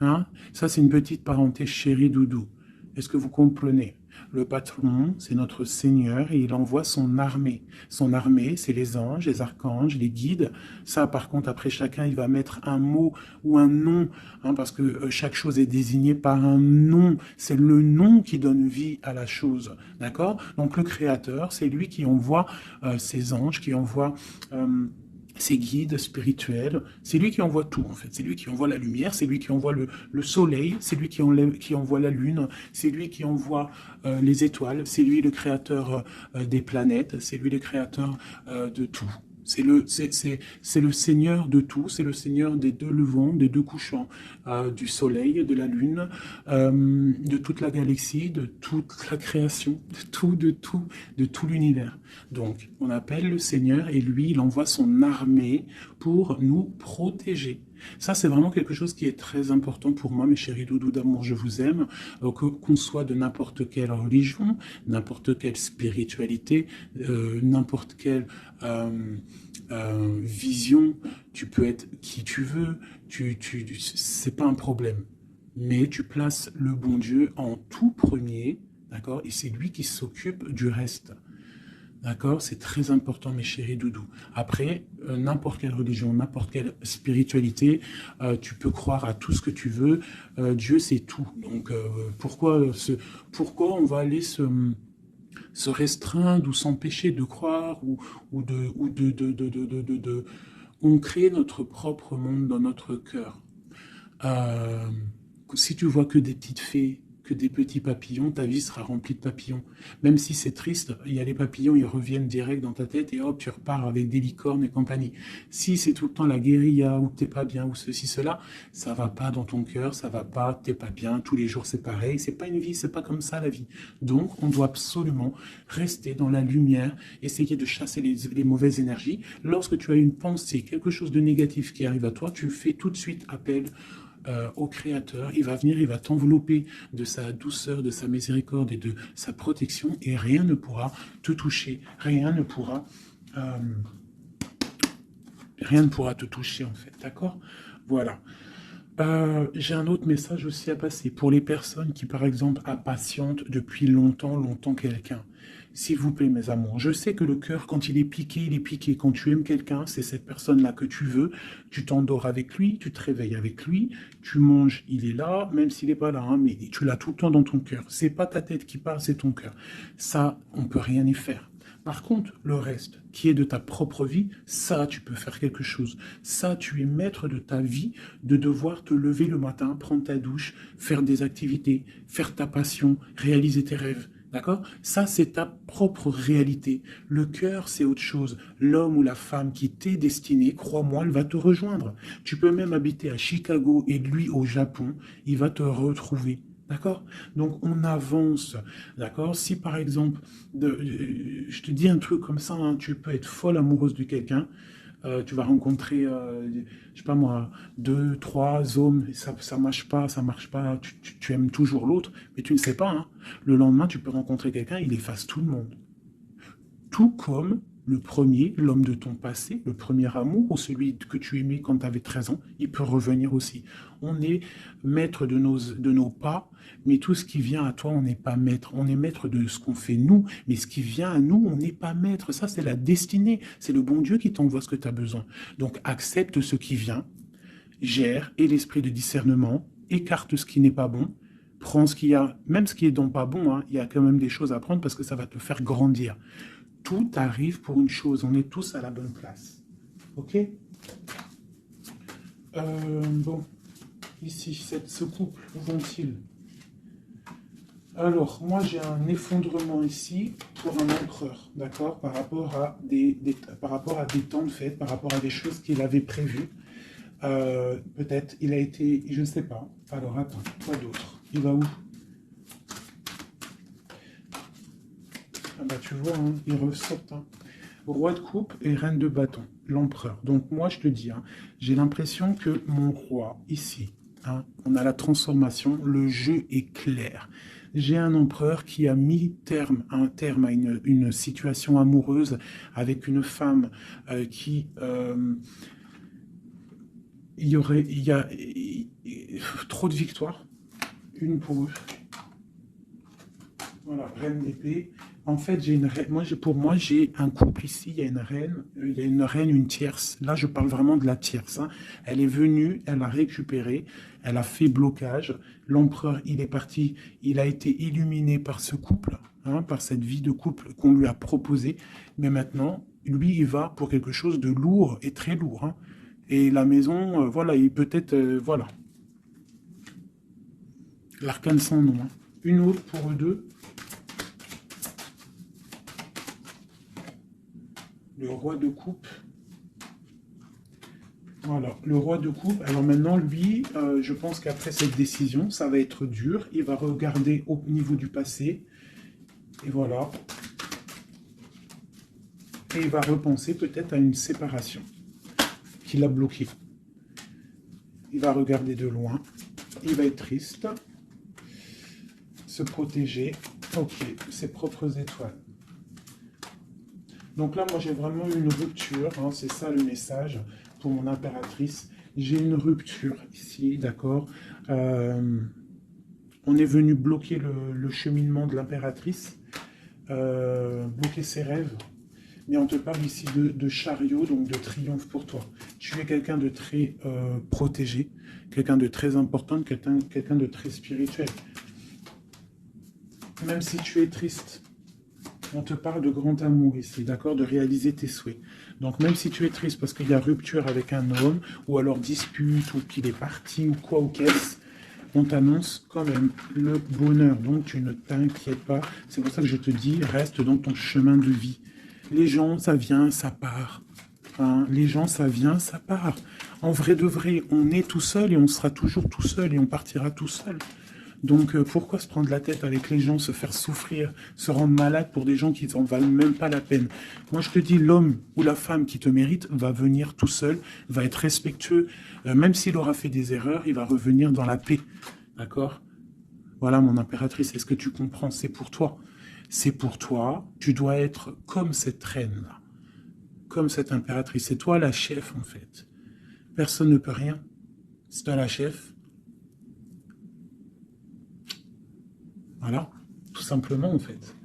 Hein? Ça, c'est une petite parenthèse chérie doudou. Est-ce que vous comprenez? Le patron, c'est notre Seigneur, et il envoie son armée. Son armée, c'est les anges, les archanges, les guides. Ça, par contre, après, chacun, il va mettre un mot ou un nom, hein, parce que chaque chose est désignée par un nom. C'est le nom qui donne vie à la chose, d'accord? Donc, le Créateur, c'est lui qui envoie ses anges, qui envoie... ses guides spirituels, c'est lui qui envoie tout en fait, c'est lui qui envoie la lumière, c'est lui qui envoie le soleil, c'est lui qui envoie la lune, c'est lui qui envoie les étoiles, c'est lui le créateur des planètes, c'est lui le créateur de tout. C'est le Seigneur de tout, c'est le Seigneur des deux levants, des deux couchants, du soleil, de la lune, de toute la galaxie, de toute la création, de tout l'univers. Donc, on appelle le Seigneur et lui, il envoie son armée pour nous protéger. Ça, c'est vraiment quelque chose qui est très important pour moi, mes chéris doudous d'amour, je vous aime, qu'on soit de n'importe quelle religion, n'importe quelle spiritualité, n'importe quelle vision, tu peux être qui tu veux, c'est pas un problème. Mais tu places le bon Dieu en tout premier, d'accord, et c'est lui qui s'occupe du reste. D'accord? C'est très important, mes chéris doudous. Après, n'importe quelle religion, n'importe quelle spiritualité, tu peux croire à tout ce que tu veux. Dieu, c'est tout. Donc, pourquoi on va aller se restreindre ou s'empêcher de croire on crée notre propre monde dans notre cœur. Si tu vois que des petites fées, que des petits papillons, ta vie sera remplie de papillons. Même si c'est triste, il y a les papillons, ils reviennent direct dans ta tête et hop, tu repars avec des licornes et compagnie. Si c'est tout le temps la guérilla, ou t'es pas bien, ou ceci, cela, ça va pas dans ton cœur, ça va pas, t'es pas bien, tous les jours c'est pareil, c'est pas une vie, c'est pas comme ça la vie. Donc, on doit absolument rester dans la lumière, essayer de chasser les mauvaises énergies. Lorsque tu as une pensée, quelque chose de négatif qui arrive à toi, tu fais tout de suite appel au Créateur, il va venir, il va t'envelopper de sa douceur, de sa miséricorde et de sa protection, et rien ne pourra te toucher, rien ne pourra te toucher en fait, d'accord? Voilà. J'ai un autre message aussi à passer pour les personnes qui, par exemple, impatientent depuis longtemps quelqu'un. S'il vous plaît, mes amours, je sais que le cœur, quand il est piqué, il est piqué. Quand tu aimes quelqu'un, c'est cette personne-là que tu veux. Tu t'endors avec lui, tu te réveilles avec lui, tu manges, il est là, même s'il n'est pas là, hein, mais tu l'as tout le temps dans ton cœur. C'est pas ta tête qui parle, c'est ton cœur. Ça, on peut rien y faire. Par contre, le reste, qui est de ta propre vie, ça, tu peux faire quelque chose. Ça, tu es maître de ta vie, de devoir te lever le matin, prendre ta douche, faire des activités, faire ta passion, réaliser tes rêves. D'accord? Ça, c'est ta propre réalité. Le cœur, c'est autre chose. L'homme ou la femme qui t'est destiné, crois-moi, elle va te rejoindre. Tu peux même habiter à Chicago et lui au Japon, il va te retrouver. D'accord? Donc, on avance. D'accord? Si, par exemple, je te dis un truc comme ça, hein, tu peux être folle amoureuse de quelqu'un, tu vas rencontrer, je sais pas moi, 2, 3 hommes, et ça marche pas, tu aimes toujours l'autre, mais tu ne sais pas, hein. Le lendemain, tu peux rencontrer quelqu'un, il efface tout le monde. Tout comme le premier, l'homme de ton passé, le premier amour, ou celui que tu aimais quand tu avais 13 ans, il peut revenir aussi. On est maître de nos pas, mais tout ce qui vient à toi, on n'est pas maître. On est maître de ce qu'on fait nous, mais ce qui vient à nous, on n'est pas maître. Ça, c'est la destinée. C'est le bon Dieu qui t'envoie ce que tu as besoin. Donc, accepte ce qui vient, gère, et l'esprit de discernement, écarte ce qui n'est pas bon, prends ce qu'il y a, même ce qui est donc pas bon, hein, il y a quand même des choses à prendre parce que ça va te faire grandir. Tout arrive pour une chose, on est tous à la bonne place. Ok? Bon, ici, ce couple, où vont-ils? Alors, moi j'ai un effondrement ici pour un empereur, d'accord, par rapport à des temps de fête, par rapport à des choses qu'il avait prévues. Peut-être, il a été, je ne sais pas. Alors, attends, quoi d'autre? Il va où? Ah bah tu vois, hein, il ressortent. Hein. Roi de coupe et reine de bâton, l'empereur. Donc moi je te dis, hein, j'ai l'impression que mon roi, ici, hein, on a la transformation, le jeu est clair. J'ai un empereur qui a mis un terme à une situation amoureuse avec une femme qui... il y a trop de victoires, une pour eux. Voilà, reine d'épée. En fait, j'ai une reine. Pour moi, j'ai un couple ici. Il y a une reine, une tierce. Là, je parle vraiment de la tierce. Hein. Elle est venue, elle a récupéré, elle a fait blocage. L'empereur, il est parti. Il a été illuminé par ce couple, hein, par cette vie de couple qu'on lui a proposée. Mais maintenant, lui, il va pour quelque chose de lourd et très lourd. Hein. Et la maison, voilà, il peut-être, voilà. L'arcane sans nom. Hein. Une autre pour eux deux. Le roi de coupe Voilà, le roi de coupe. Alors maintenant, lui, je pense qu'après cette décision, ça va être dur. Il va regarder au niveau du passé. Et voilà. Et il va repenser peut-être à une séparation qui l'a bloqué. Il va regarder de loin. Il va être triste. Se protéger. Ok, ses propres étoiles. Donc là, moi, j'ai vraiment une rupture. Hein, c'est ça le message pour mon impératrice. J'ai une rupture ici, d'accord. On est venu bloquer le cheminement de l'impératrice, bloquer ses rêves. Mais on te parle ici de chariot, donc de triomphe pour toi. Tu es quelqu'un de très protégé, quelqu'un de très important, quelqu'un de très spirituel. Même si tu es triste, on te parle de grand amour ici, d'accord, de réaliser tes souhaits. Donc même si tu es triste parce qu'il y a rupture avec un homme, ou alors dispute, ou qu'il est parti, ou quoi, ou qu'est-ce, on t'annonce quand même le bonheur. Donc tu ne t'inquiètes pas. C'est pour ça que je te dis, reste dans ton chemin de vie. Les gens, ça vient, ça part. Hein, les gens, ça vient, ça part. En vrai de vrai, on est tout seul et on sera toujours tout seul et on partira tout seul. Donc pourquoi se prendre la tête avec les gens, se faire souffrir, se rendre malade pour des gens qui n'en valent même pas la peine? Moi je te dis, l'homme ou la femme qui te mérite va venir tout seul, va être respectueux, même s'il aura fait des erreurs, il va revenir dans la paix. D'accord? Voilà mon impératrice, est-ce que tu comprends? C'est pour toi. C'est pour toi, tu dois être comme cette reine-là, comme cette impératrice. C'est toi la chef en fait. Personne ne peut rien. C'est toi la chef. Voilà, tout simplement en fait.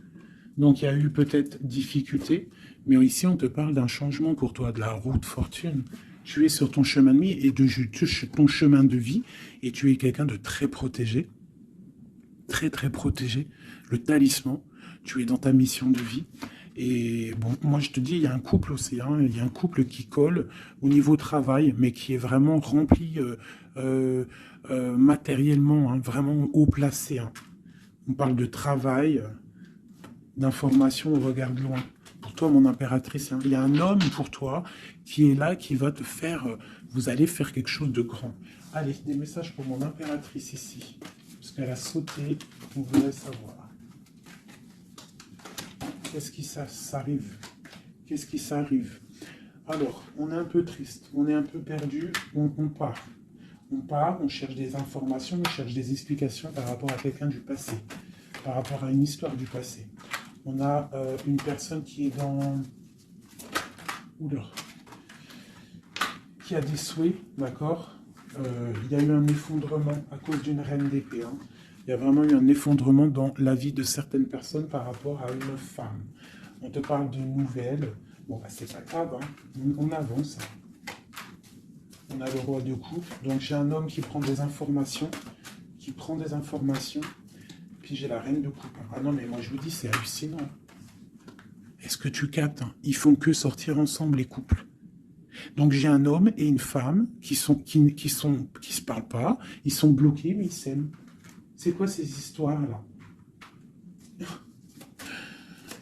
Donc il y a eu peut-être difficulté, mais ici on te parle d'un changement pour toi, de la route fortune. Tu es sur ton chemin de vie et ton chemin de vie, et tu es quelqu'un de très protégé, très très protégé. Le talisman, tu es dans ta mission de vie. Et bon, moi je te dis, il y a un couple aussi, hein, il y a un couple qui colle au niveau travail, mais qui est vraiment rempli matériellement, hein, vraiment haut placé. Hein. On parle de travail, d'information au regard de loin. Pour toi, mon impératrice, hein, il y a un homme pour toi qui est là, qui va te faire... vous allez faire quelque chose de grand. Allez, des messages pour mon impératrice ici. Parce qu'elle a sauté, on voudrait savoir. Qu'est-ce qui s'arrive? Qu'est-ce qui s'arrive? Alors, on est un peu triste, on est un peu perdu, on part. On part, on cherche des informations, on cherche des explications par rapport à quelqu'un du passé, par rapport à une histoire du passé. On a une personne qui est dans... Oula. Qui a des souhaits, d'accord. Il y a eu un effondrement à cause d'une reine d'épée. Hein. Il y a vraiment eu un effondrement dans la vie de certaines personnes par rapport à une femme. On te parle de nouvelles. Bon, bah, c'est pas grave, hein. On avance. On a le roi de coupe. Donc, j'ai un homme qui prend des informations. Puis, j'ai la reine de coupe. Ah non, mais moi, je vous dis, c'est hallucinant. Est-ce que tu captes, hein? Ils font que sortir ensemble, les couples. Donc, j'ai un homme et une femme qui se parlent pas. Ils sont bloqués, mais ils s'aiment. C'est quoi ces histoires-là?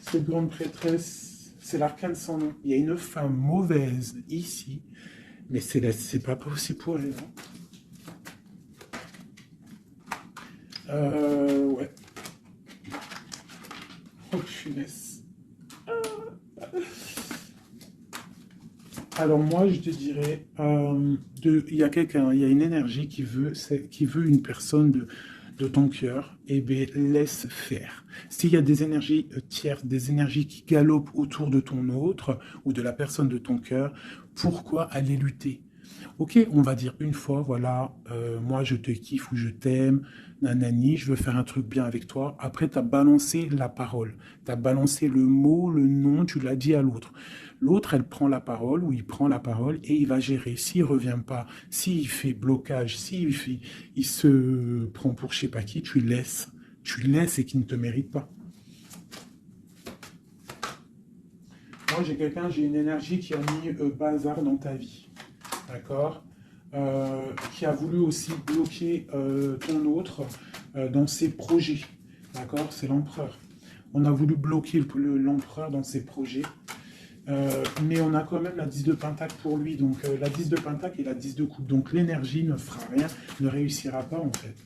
Cette grande prêtresse, c'est l'arcane sans nom. Il y a une femme mauvaise ici, mais c'est pas possible pour elle. Ouais. Oh, punaise. Alors moi, je te dirais, il y a quelqu'un, il y a une énergie qui veut une personne de ton cœur, et bien laisse faire. S'il y a des énergies tierces, des énergies qui galopent autour de ton autre ou de la personne de ton cœur, pourquoi aller lutter? Ok, on va dire une fois, voilà, moi je te kiffe ou je t'aime, nanani, je veux faire un truc bien avec toi. Après, tu as balancé la parole, tu as balancé le mot, le nom, tu l'as dit à l'autre. L'autre, elle prend la parole, ou il prend la parole, et il va gérer. S'il ne revient pas, s'il fait blocage, il se prend pour je sais pas qui, tu laisses. Tu laisses et qu'il ne te mérite pas. Moi, j'ai une énergie qui a mis bazar dans ta vie. D'accord, qui a voulu aussi bloquer ton autre dans ses projets. D'accord, c'est l'empereur. On a voulu bloquer l'empereur dans ses projets. Mais on a quand même la 10 de pentacle pour lui. Donc la 10 de pentacle et la 10 de coupe. Donc l'énergie ne fera rien, ne réussira pas en fait.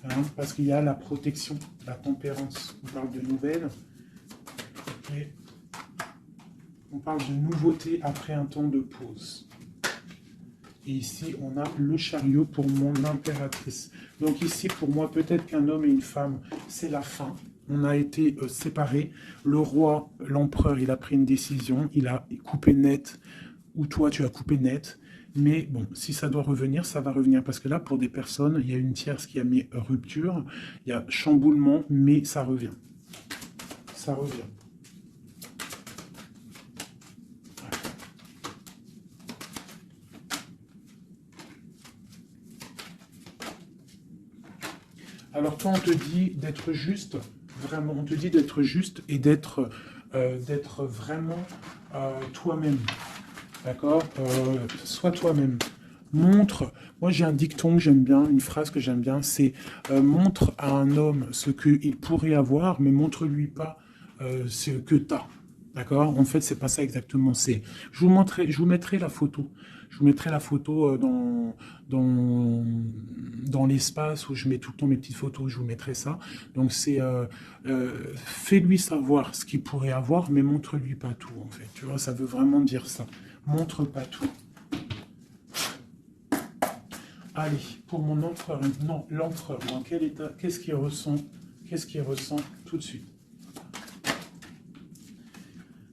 Hein, parce qu'il y a la protection, la tempérance. On parle de nouvelles. Et on parle de nouveauté après un temps de pause. Et ici, on a le chariot pour mon impératrice. Donc ici, pour moi, peut-être qu'un homme et une femme, c'est la fin. On a été séparés. Le roi, l'empereur, il a pris une décision. Il a coupé net. Ou toi, tu as coupé net. Mais bon, si ça doit revenir, ça va revenir. Parce que là, pour des personnes, il y a une tierce qui a mis rupture. Il y a chamboulement, mais ça revient. Ça revient. Alors toi, on te dit d'être juste, vraiment, on te dit d'être juste et d'être vraiment toi-même, d'accord. Sois toi-même. Montre, moi j'ai un dicton que j'aime bien, une phrase que j'aime bien, c'est montre à un homme ce qu'il pourrait avoir, mais montre-lui pas ce que tu as. D'accord? En fait, c'est pas ça exactement. Je vous mettrai la photo. Je vous mettrai la photo dans l'espace où je mets tout le temps mes petites photos. Je vous mettrai ça. Donc c'est fais-lui savoir ce qu'il pourrait avoir, mais montre-lui pas tout. En fait, tu vois, ça veut vraiment dire ça. Montre pas tout. Allez, pour mon empereur, non, l'empereur, dans quel état, qu'est-ce qu'il ressent tout de suite?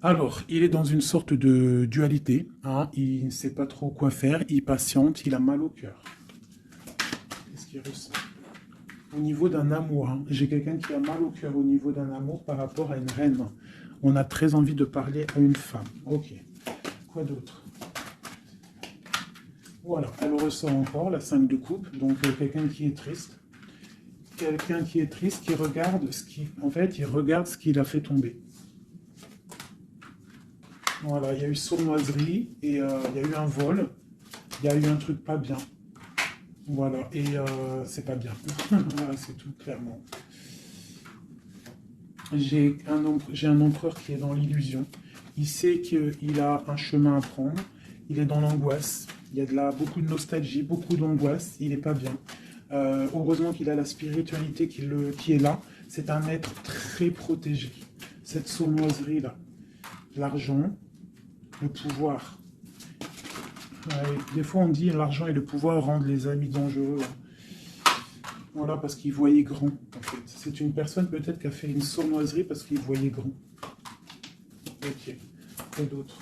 Alors, il est dans une sorte de dualité, hein, il ne sait pas trop quoi faire, il patiente, il a mal au cœur. Qu'est-ce qu'il ressent? Au niveau d'un amour, hein, j'ai quelqu'un qui a mal au cœur au niveau d'un amour par rapport à une reine. On a très envie de parler à une femme. Ok. Quoi d'autre? Voilà, elle ressort encore la 5 de coupe, donc quelqu'un qui est triste. Quelqu'un qui est triste, qui regarde ce qui... En fait, il regarde ce qu'il a fait tomber. Voilà, il y a eu sournoiserie, et il y a eu un vol, il y a eu un truc pas bien. Voilà, et c'est pas bien. Voilà, c'est tout, clairement. J'ai un empereur qui est dans l'illusion. Il sait qu'il a un chemin à prendre. Il est dans l'angoisse. Il y a beaucoup de nostalgie, beaucoup d'angoisse. Il n'est pas bien. Heureusement qu'il a la spiritualité qui est là. C'est un être très protégé. Cette sournoiserie-là. L'argent, le pouvoir. Ouais, des fois, on dit l'argent et le pouvoir rendent les amis dangereux. Voilà, parce qu'il voyait grand, en fait. C'est une personne peut-être qui a fait une sournoiserie parce qu'il voyait grand. Ok. Quoi d'autre?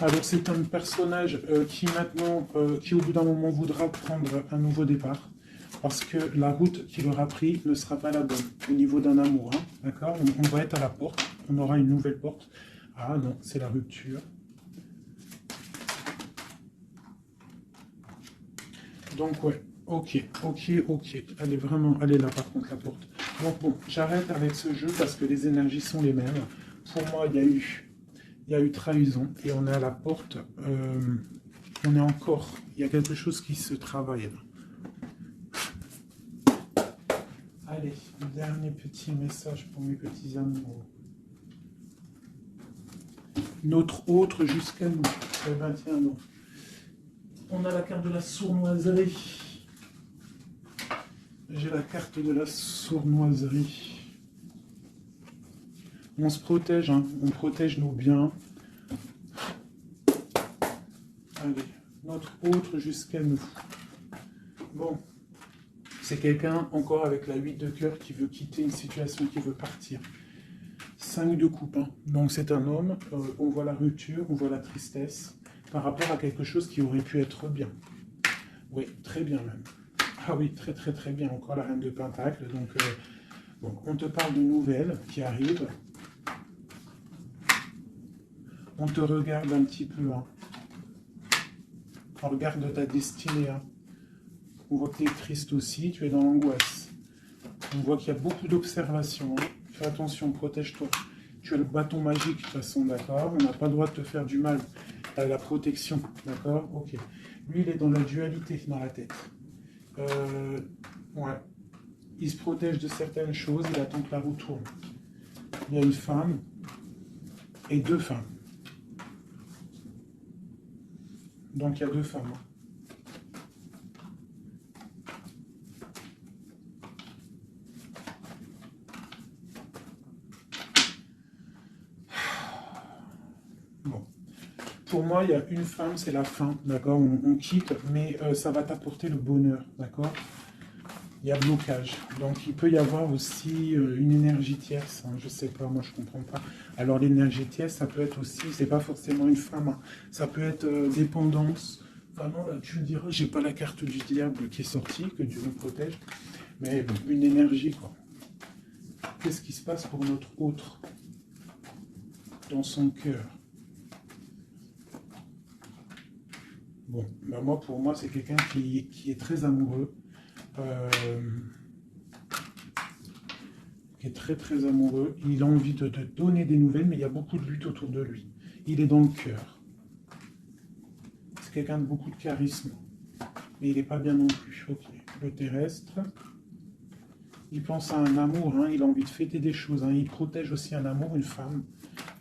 Alors, c'est un personnage qui maintenant, qui au bout d'un moment voudra prendre un nouveau départ. Parce que la route qu'il aura pris ne sera pas la bonne au niveau d'un amour. Hein, d'accord, on va être à la porte. On aura une nouvelle porte. Ah non, c'est la rupture. Donc ouais, ok. Elle est là par contre la porte. Donc bon, j'arrête avec ce jeu parce que les énergies sont les mêmes. Pour moi, il y a eu trahison et on est à la porte. On est encore, il y a quelque chose qui se travaille là. Allez, dernier petit message pour mes petits amoureux. Notre autre jusqu'à nous, le 21 ans. On a la carte de la sournoiserie. J'ai la carte de la sournoiserie. On se protège, hein. On protège nos biens. Allez, notre autre jusqu'à nous. Bon, c'est quelqu'un encore avec la 8 de cœur qui veut quitter une situation, qui veut partir. 5 de coupe, hein. Donc c'est un homme, on voit la rupture, on voit la tristesse par rapport à quelque chose qui aurait pu être bien. Oui, très bien même. Ah oui, très bien. Encore la reine de Pentacle. Donc, bon, on te parle de nouvelles qui arrivent. On te regarde un petit peu. Hein. On regarde ta destinée. Hein. On voit que tu es triste aussi, tu es dans l'angoisse. On voit qu'il y a beaucoup d'observations. Hein. Fais attention, protège-toi. Tu as le bâton magique, de toute façon, d'accord? On n'a pas le droit de te faire du mal. Tu as la protection, d'accord? Ok. Lui, il est dans la dualité, dans la tête. Ouais. Il se protège de certaines choses, il attend que la roue tourne. Il y a une femme et deux femmes. Donc il y a deux femmes. Bon. Pour moi, il y a une femme, c'est la fin, d'accord, on quitte, mais ça va t'apporter le bonheur, d'accord. Il y a blocage. Donc, il peut y avoir aussi une énergie tierce. Hein, je sais pas, moi, je comprends pas. Alors, l'énergie tierce, ça peut être aussi, c'est pas forcément une femme. Hein, ça peut être dépendance. Vraiment, là, tu me diras, j'ai pas la carte du diable qui est sortie, que Dieu nous protège. Mais bon, une énergie, quoi. Qu'est-ce qui se passe pour notre autre dans son cœur? Bon, ben moi, pour moi, c'est quelqu'un qui est très amoureux. Qui est très très amoureux, il a envie de te donner des nouvelles, mais il y a beaucoup de lutte autour de lui. Il est dans le cœur. C'est quelqu'un de beaucoup de charisme, mais il n'est pas bien non plus. Ok, le terrestre. Il pense à un amour, hein, il a envie de fêter des choses, hein, il protège aussi un amour, une femme.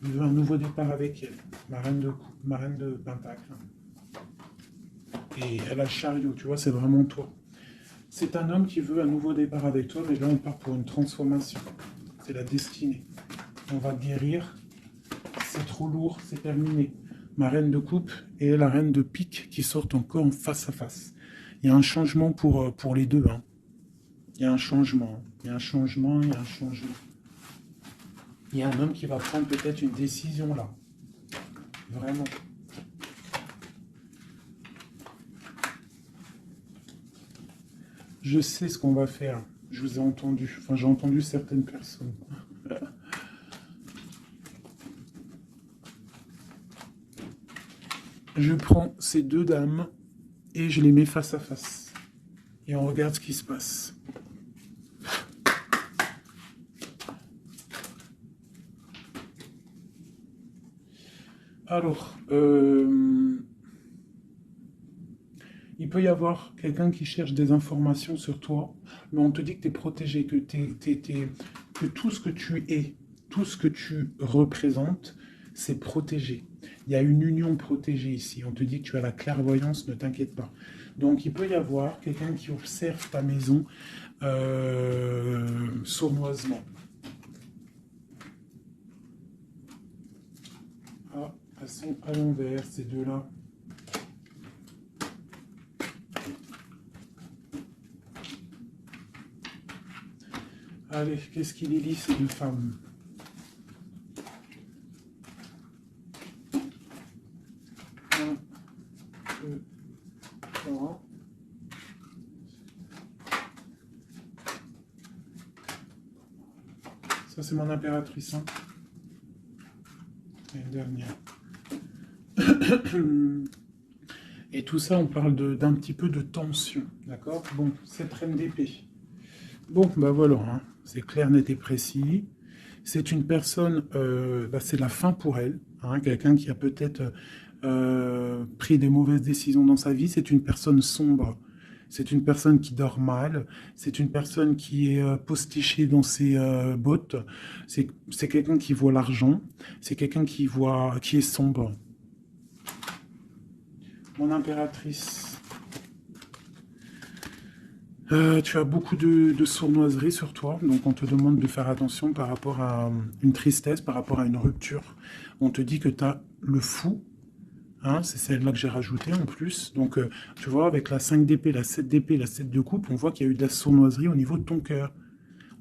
Il veut un nouveau départ avec elle, ma reine de Pentacle. Et elle a le chariot, tu vois, c'est vraiment toi. C'est un homme qui veut un nouveau départ avec toi, mais là on part pour une transformation. C'est la destinée. On va guérir. C'est trop lourd, c'est terminé. Ma reine de coupe et la reine de pique qui sortent encore en face à face. Il y a un changement pour les deux. Hein. Il y a un changement. Il y a un changement, il y a un changement. Il y a un homme qui va prendre peut-être une décision là. Vraiment. Je sais ce qu'on va faire. Je vous ai entendu. Enfin, j'ai entendu certaines personnes. Je prends ces deux dames et je les mets face à face. Et on regarde ce qui se passe. Alors, il peut y avoir quelqu'un qui cherche des informations sur toi, mais on te dit que tu es protégé, que tout ce que tu es, tout ce que tu représentes, c'est protégé. Il y a une union protégée ici. On te dit que tu as la clairvoyance, ne t'inquiète pas. Donc il peut y avoir quelqu'un qui observe ta maison sournoisement. Ah, elles sont à l'envers, ces deux-là. Allez, qu'est-ce qu'il élit, ces deux femmes? Un, deux, trois. Ça, c'est mon impératrice. Hein. Et une dernière. Et tout ça, on parle d'un petit peu de tension. D'accord. Bon, cette reine d'épée. Bon, bah voilà, hein. C'est clair, net et précis. C'est une personne, c'est la fin pour elle. Hein, quelqu'un qui a peut-être pris des mauvaises décisions dans sa vie. C'est une personne sombre. C'est une personne qui dort mal. C'est une personne qui est postichée dans ses bottes. C'est quelqu'un qui voit l'argent. C'est quelqu'un qui est sombre. Mon impératrice. Tu as beaucoup de sournoiserie sur toi, donc on te demande de faire attention par rapport à une tristesse, par rapport à une rupture. On te dit que tu as le fou, hein, c'est celle-là que j'ai rajoutée en plus. Donc tu vois, avec la 5 d'épée, la 7 d'épée, la 7 de coupe, on voit qu'il y a eu de la sournoiserie au niveau de ton cœur.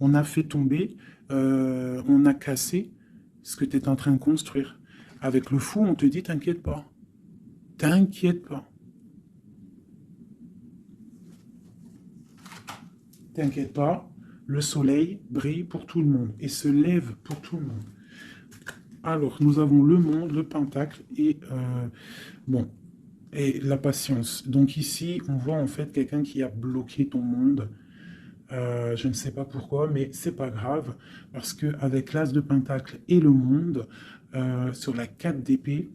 On a fait tomber, on a cassé ce que tu es en train de construire. Avec le fou, on te dit t'inquiète pas. T'inquiète pas. T'inquiète pas, le soleil brille pour tout le monde et se lève pour tout le monde. Alors, nous avons le monde, le pentacle et et la patience. Donc ici, on voit en fait quelqu'un qui a bloqué ton monde. Je ne sais pas pourquoi, mais c'est pas grave parce que avec l'as de pentacle et le monde sur la 4 d'épée,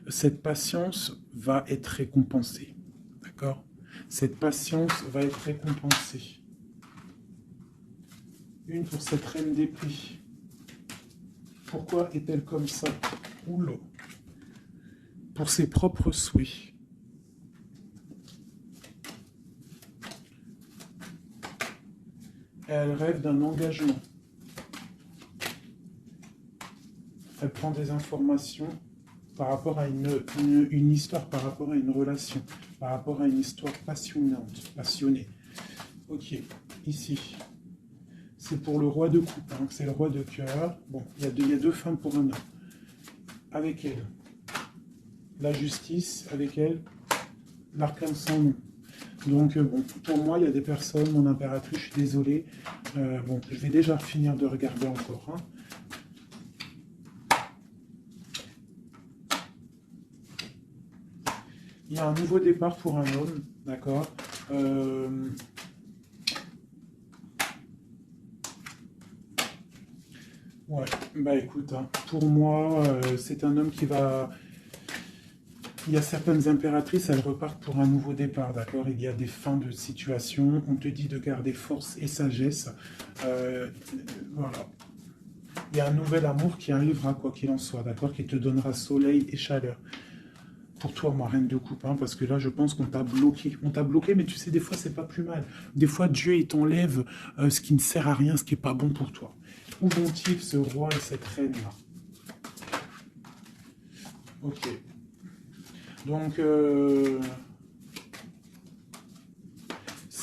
cette patience va être récompensée. D'accord ? Cette patience va être récompensée. Une pour cette reine d'épée. Pourquoi est-elle comme ça? Oula. Pour ses propres souhaits. Elle rêve d'un engagement. Elle prend des informations par rapport à une histoire, par rapport à une relation, par rapport à une histoire passionnée. Ok, ici. C'est pour le roi de coupe, hein, c'est le roi de cœur. Bon, il y a deux femmes pour un homme. Avec elle, la justice, avec elle, l'arcane sans nom. Donc, bon, pour moi, il y a des personnes, mon impératrice, je suis désolé. Bon, je vais déjà finir de regarder encore. Hein. Il y a un nouveau départ pour un homme, d'accord. Ouais, bah écoute, hein, pour moi, c'est un homme qui va... Il y a certaines impératrices, elles repartent pour un nouveau départ, d'accord. Il y a des fins de situation, on te dit de garder force et sagesse. Voilà. Il y a un nouvel amour qui arrivera, quoi qu'il en soit, d'accord, qui te donnera soleil et chaleur. Pour toi, ma reine de coupe, hein, parce que là, je pense qu'on t'a bloqué. On t'a bloqué, mais tu sais, des fois, c'est pas plus mal. Des fois, Dieu, il t'enlève ce qui ne sert à rien, ce qui n'est pas bon pour toi. Où vont-ils, ce roi et cette reine-là? Ok. Donc,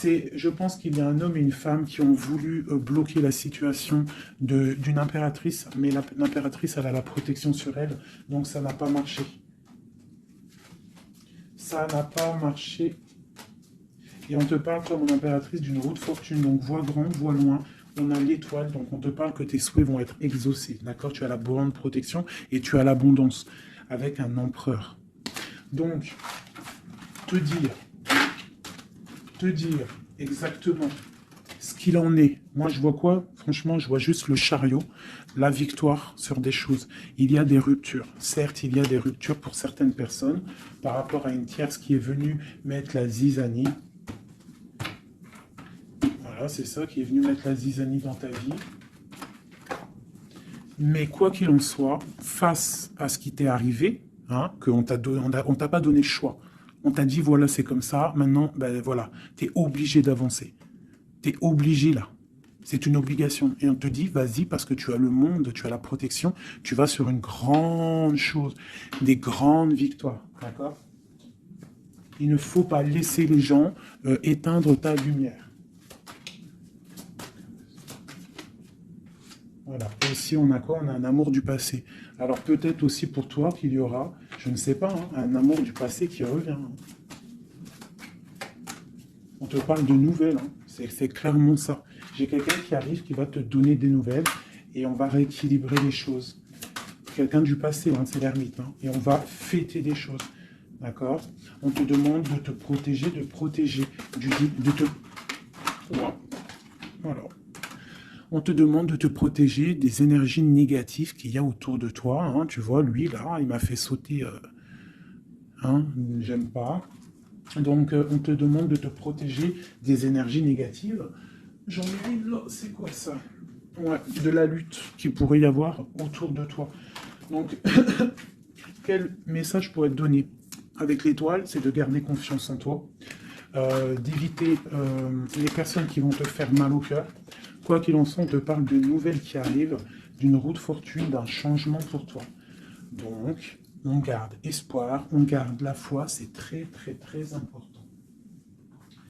je pense qu'il y a un homme et une femme qui ont voulu bloquer la situation d'une impératrice, mais l'impératrice, elle a la protection sur elle, donc ça n'a pas marché. Ça n'a pas marché. Et on te parle, comme mon impératrice, d'une roue de fortune, donc vois grand, vois loin. On a l'étoile, donc on te parle que tes souhaits vont être exaucés, d'accord? Tu as la bonne protection et tu as l'abondance, avec un empereur. Donc, te dire exactement ce qu'il en est. Moi, je vois quoi? Franchement, je vois juste le chariot, la victoire sur des choses. Il y a des ruptures. Certes, il y a des ruptures pour certaines personnes par rapport à une tierce qui est venue mettre la zizanie. Voilà, c'est ça, qui est venu mettre la zizanie dans ta vie. Mais quoi qu'il en soit, face à ce qui t'est arrivé, hein, qu'on t'a pas donné le choix. On t'a dit, voilà, c'est comme ça. Maintenant, ben voilà, t'es obligé d'avancer. T'es obligé, là. C'est une obligation. Et on te dit, vas-y, parce que tu as le monde, tu as la protection, tu vas sur une grande chose, des grandes victoires. D'accord? Il ne faut pas laisser les gens éteindre ta lumière. Voilà. Et ici, on a quoi? On a un amour du passé. Alors, peut-être aussi pour toi qu'il y aura, je ne sais pas, hein, un amour du passé qui revient. Hein. On te parle de nouvelles. Hein. C'est clairement ça. J'ai quelqu'un qui arrive, qui va te donner des nouvelles et on va rééquilibrer les choses. Quelqu'un du passé, hein, c'est l'ermite. Hein, et on va fêter des choses. D'accord? On te demande de te protéger, de te... Voilà. On te demande de te protéger des énergies négatives qu'il y a autour de toi. Hein. Tu vois, lui, là, il m'a fait sauter. Hein, j'aime pas. Donc, on te demande de te protéger des énergies négatives. J'en ai une là, c'est quoi ça? Ouais, de la lutte qu'il pourrait y avoir autour de toi. Donc, quel message pourrait te donner avec l'étoile? C'est de garder confiance en toi, d'éviter les personnes qui vont te faire mal au cœur. Quoi qu'il en soit, on te parle de nouvelles qui arrivent, d'une roue de fortune, d'un changement pour toi. Donc, on garde espoir, on garde la foi, c'est très, très, très important.